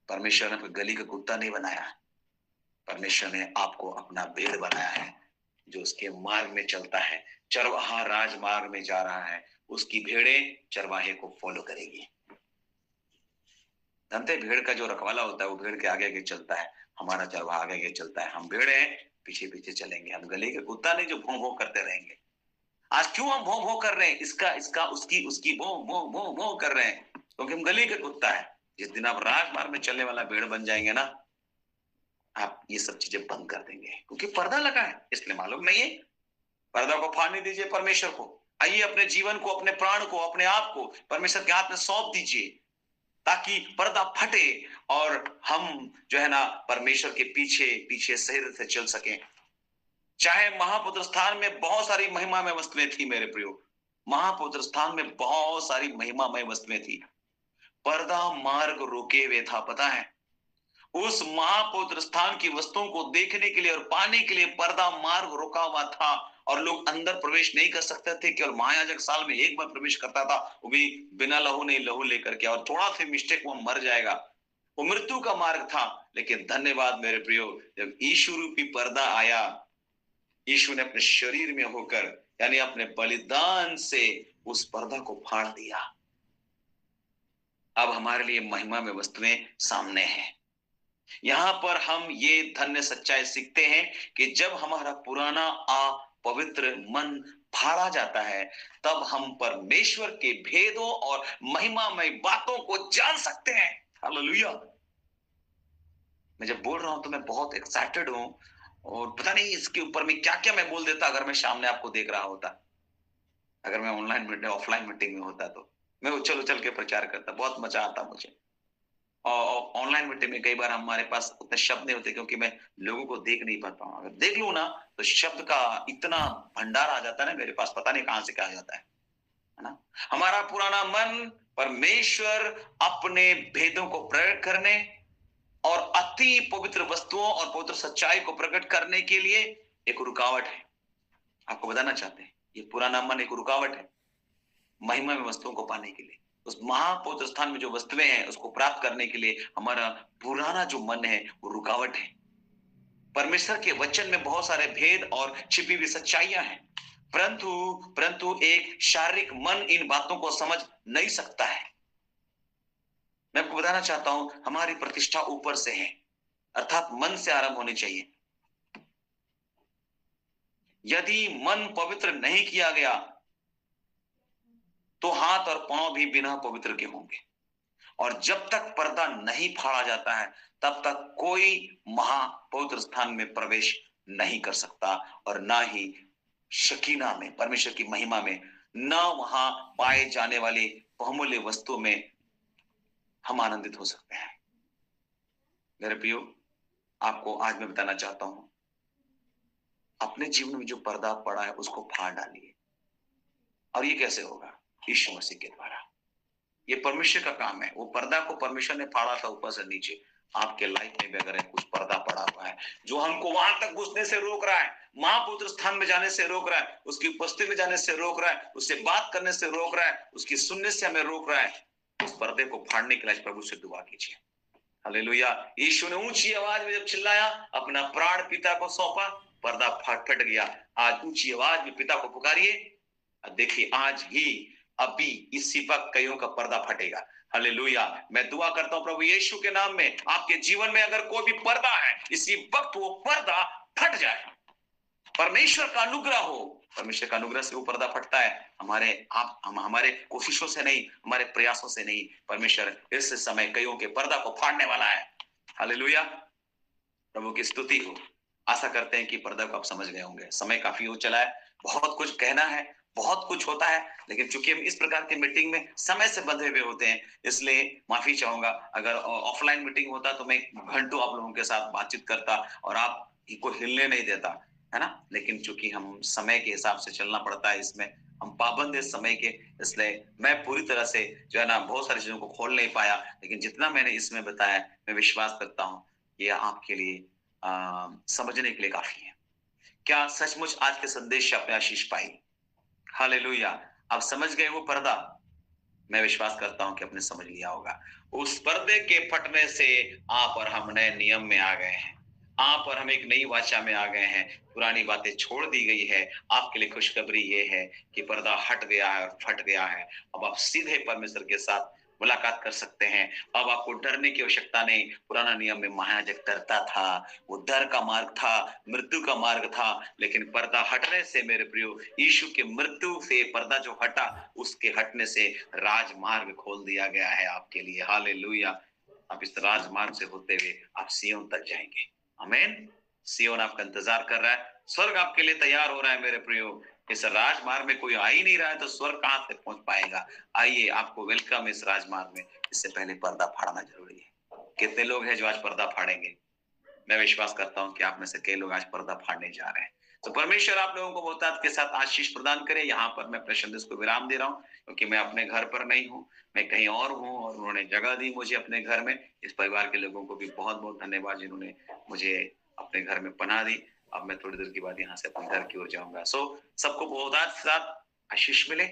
[SPEAKER 1] परमेश्वर ने गली का कुत्ता नहीं बनाया, परमेश्वर ने आपको अपना भेड़ बनाया है जो उसके मार्ग में चलता है। चरवाहा राजमार्ग में जा रहा है, उसकी भेड़ें चरवाहे को फॉलो करेगी। जानते भेड़ का जो रखवाला होता है वो भेड़ के आगे आगे चलता है, हमारा चरवाहा आगे आगे चलता है। हम भेड़ हैं, पीछे पीछे चलेंगे। हम गली के कुत्ता नहीं जो भों भों करते रहेंगे। आज क्यों हम भों भों कर रहे हैं? इसका उसकी उसकी भों भों भों भों कर रहे हैं, क्योंकि हम गली के कुत्ता है। जिस दिन आप राजमार्ग में चलने वाला भेड़ बन जाएंगे ना, आप ये सब चीजें बंद कर देंगे, क्योंकि पर्दा लगा है। इसलिए मालूम नहीं है, पर्दा को फाड़ने दीजिए परमेश्वर को। आइए अपने जीवन को, अपने प्राण को, अपने आप को परमेश्वर के हाथ में सौंप दीजिए, ताकि पर्दा फटे और हम जो है ना परमेश्वर के पीछे पीछे सही से चल सकें। चाहे महापुत्र स्थान में बहुत सारी महिमामय वस्तुएं थी मेरे प्रियो, महापुत्र स्थान में बहुत सारी महिमामय वस्तुएं थी, पर्दा मार्ग रोके हुए था। पता है, उस महापुत्र स्थान की वस्तुओं को देखने के लिए और पाने के लिए पर्दा मार्ग रोका हुआ था और लोग अंदर प्रवेश नहीं कर सकते थे। केवल महायाजक साल में एक बार प्रवेश करता था, वो भी बिना लहू नहीं, लहू लेकर के, और थोड़ा सा मिस्टेक वो मर जाएगा। वो मृत्यु का मार्ग था। लेकिन धन्यवाद मेरे प्रियो, जब यीशु रूपी पर्दा आया, यीशु ने अपने शरीर में होकर यानी अपने बलिदान से उस पर्दा को फाड़ दिया। अब हमारे लिए महिमा में वस्तुएं सामने हैं। यहां पर हम ये धन्य सच्चाई सीखते हैं कि जब हमारा पुराना अपवित्र मन फाड़ा जाता है, तब हम परमेश्वर के भेदों और महिमामय बातों को जान सकते हैं। हालेलुया। मैं जब बोल रहा हूं तो मैं बहुत एक्साइटेड हूं और पता नहीं इसके ऊपर में क्या क्या मैं बोल देता अगर मैं सामने आपको देख रहा होता। अगर मैं ऑनलाइन मीटिंग ऑफलाइन मीटिंग में होता तो मैं उछल-उछल के प्रचार करता, बहुत मज़ा आता मुझे। ऑनलाइन मीटिंग में कई बार हमारे पास उतने शब्द नहीं होते क्योंकि मैं लोगों को देख नहीं पाता हूँ। अगर देख लूँ ना तो शब्द का इतना भंडार आ जाता है ना मेरे पास, पता नहीं कहाँ से क्या आ जाता है ना? हमारा पुराना मन परमेश्वर अपने भेदों को प्रकट करने और अति पवित्र वस्तुओं और पवित्र सच्चाई को प्रकट करने के लिए एक रुकावट है। आपको बताना चाहते हैं, ये पुराना मन एक रुकावट है, महिमा में वस्तुओं को पाने के लिए। उस महापवित्र स्थान में जो वस्तुएं हैं उसको प्राप्त करने के लिए हमारा पुराना जो मन है वो रुकावट है। परमेश्वर के वचन में बहुत सारे भेद और छिपी हुई सच्चाइयां हैं, परंतु परंतु एक शारीरिक मन इन बातों को समझ नहीं सकता है। मैं आपको बताना चाहता हूं, हमारी प्रतिष्ठा ऊपर से है, अर्थात मन से आरंभ होनी चाहिए। यदि मन पवित्र नहीं किया गया तो हाथ और पांव भी बिना पवित्र के होंगे, और जब तक पर्दा नहीं फाड़ा जाता है तब तक कोई महापवित्र स्थान में प्रवेश नहीं कर सकता, और ना ही शकीना में, परमेश्वर की महिमा में, ना वहां पाए जाने वाली बहुमूल्य वस्तुओं में हम आनंदित हो सकते हैं। मेरे प्रियो, आपको आज मैं बताना चाहता हूं, अपने जीवन में जो पर्दा पड़ा है उसको फाड़ डालिए। और ये कैसे होगा? यीशु मसीह के द्वारा। ये परमेश्वर का काम है। वो पर्दा को परमेश्वर ने फाड़ा था ऊपर से नीचे। आपके लाइफ में भी अगर कुछ पर्दा पड़ा हुआ है जो हमको वहां तक घुसने से रोक रहा है, महापवित्र स्थान में जाने से रोक रहा है, उसकी उपस्थिति में जाने से रोक रहा है, उससे बात करने से रोक रहा है, उसकी सुनने से हमें रोक रहा है, उस पर्दे को फाड़ने के लिए प्रभु से दुआ कीजिए। हालेलुया। यीशु ने ऊंची आवाज में जब चिल्लाया, अपना प्राण पिता को सौंपा, पर्दा फट गया। आज ऊंची आवाज में पिता को पुकारिए, देखिए आज ही अभी इसी वक्त कईयों का पर्दा फटेगा। हालेलुया। मैं दुआ करता हूं प्रभु यीशु के नाम में, आपके जीवन में अगर कोई भी पर्दा है, इसी वक्त वो पर्दा फट जाए। परमेश्वर का अनुग्रह हो, परमेश्वर का अनुग्रह से वो पर्दा फटता है, हमारे कोशिशों से नहीं, हमारे प्रयासों से नहीं। परमेश्वर इस समय कईयों के पर्दा को फाड़ने वाला है। हालेलुया। प्रभु की स्तुति हो। आशा करते हैं कि पर्दा को आप समझ गए होंगे। समय काफी हो चला है, बहुत कुछ कहना है, बहुत कुछ होता है, लेकिन चूंकि हम इस प्रकार की मीटिंग में समय से बंधे हुए होते हैं, इसलिए माफी चाहूंगा। अगर ऑफलाइन मीटिंग होता तो मैं घंटों आप लोगों के साथ बातचीत करता और आप को हिलने नहीं देता, है ना? लेकिन चूंकि हम समय के हिसाब से चलना पड़ता है, इसमें हम पाबंद है समय के, इसलिए मैं पूरी तरह से जो है ना बहुत सारी चीजों को खोल नहीं पाया, लेकिन जितना मैंने इसमें बताया मैं विश्वास करता हूँ ये आपके लिए समझने के लिए काफी है। क्या सचमुच आज के संदेश से आपने आशीष पाई? हालेलुया। आप समझ गए वो पर्दा? मैं विश्वास करता हूं कि आपने समझ लिया होगा। उस पर्दे के फटने से आप और हम नए नियम में आ गए हैं, आप और हम एक नई वाचा में आ गए हैं। पुरानी बातें छोड़ दी गई है। आपके लिए खुशखबरी ये है कि पर्दा हट गया है और फट गया है। अब आप सीधे परमेश्वर के साथ मुलाकात कर सकते हैं। अब आपको डरने की आवश्यकता नहीं। पुराना नियम में महायाजक डरता था, वो डर का मार्ग था, मृत्यु का मार्ग था, लेकिन पर्दा हटने से मेरे प्रियो, यीशु के मृत्यु से पर्दा जो हटा, उसके हटने से राजमार्ग खोल दिया गया है आपके लिए। हालेलुया। आप इस राजमार्ग से होते हुए आप सियोन तक जाएंगे। आमीन। सियोन आपका इंतजार कर रहा है, स्वर्ग आपके लिए तैयार हो रहा है मेरे प्रियो। इस राजमार्ग में कोई आ ही नहीं रहा है तो स्वर्ग कहां से पहुंच पाएगा? आइए, आपको वेलकम इस राजमार्ग में। इससे पहले पर्दा फाड़ना जरूरी है। कितने लोग हैं जो आज पर्दा फाड़ेंगे? मैं विश्वास करता हूं कि आप में से कई लोग आज पर्दा फाड़ने जा रहे हैं। तो परमेश्वर आप लोगों को बहुतायत के साथ आशीष प्रदान करे। यहाँ पर मैं अपने संदेश को विराम दे रहा हूँ, क्योंकि मैं अपने घर पर नहीं हूँ, मैं कहीं और हूँ, और उन्होंने जगह दी मुझे अपने घर में। इस परिवार के लोगों को भी बहुत बहुत धन्यवाद जिन्होंने मुझे अपने घर में पनाह दी। अब मैं थोड़ी देर के बाद यहाँ से अपने घर की ओर जाऊंगा। सबको बहुतायत के साथ आशीष मिले।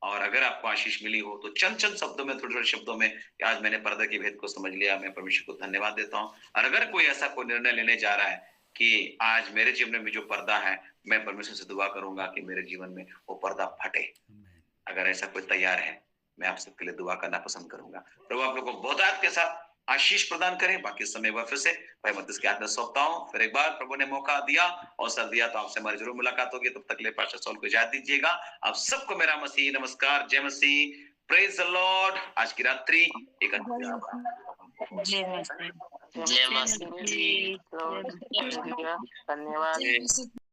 [SPEAKER 1] और अगर आपको आशीष मिली हो तो चंद शब्दों में, थोड़े शब्दों में, आज मैंने पर्दे के भेद को समझ लिया, मैं परमेश्वर को धन्यवाद देता हूँ। और अगर कोई ऐसा कोई निर्णय लेने जा रहा है कि आज मेरे जीवन में जो पर्दा है, मैं परमेश्वर से दुआ करूंगा कि मेरे जीवन में वो पर्दा फटे। अगर ऐसा कोई तैयार है, मैं आप सबके लिए दुआ करना पसंद करूंगा। प्रभु आप लोगों को बहुतायत के साथ आशीष प्रदान करें। बाकी समय वह फिर से भाई मत्तीस के हाथ में सौंपता हूँ। फिर एक बार प्रभु ने मौका दिया, अवसर दिया, तो आपसे हमारी जरूर मुलाकात होगी। तब तक ले पास्टर सॉल को इजाजत दीजिएगा। आप सबको मेरा मसीह नमस्कार, जय मसीह, प्रेज द लॉर्ड। आज की रात्रि एक
[SPEAKER 4] जय मसीह। धन्यवाद।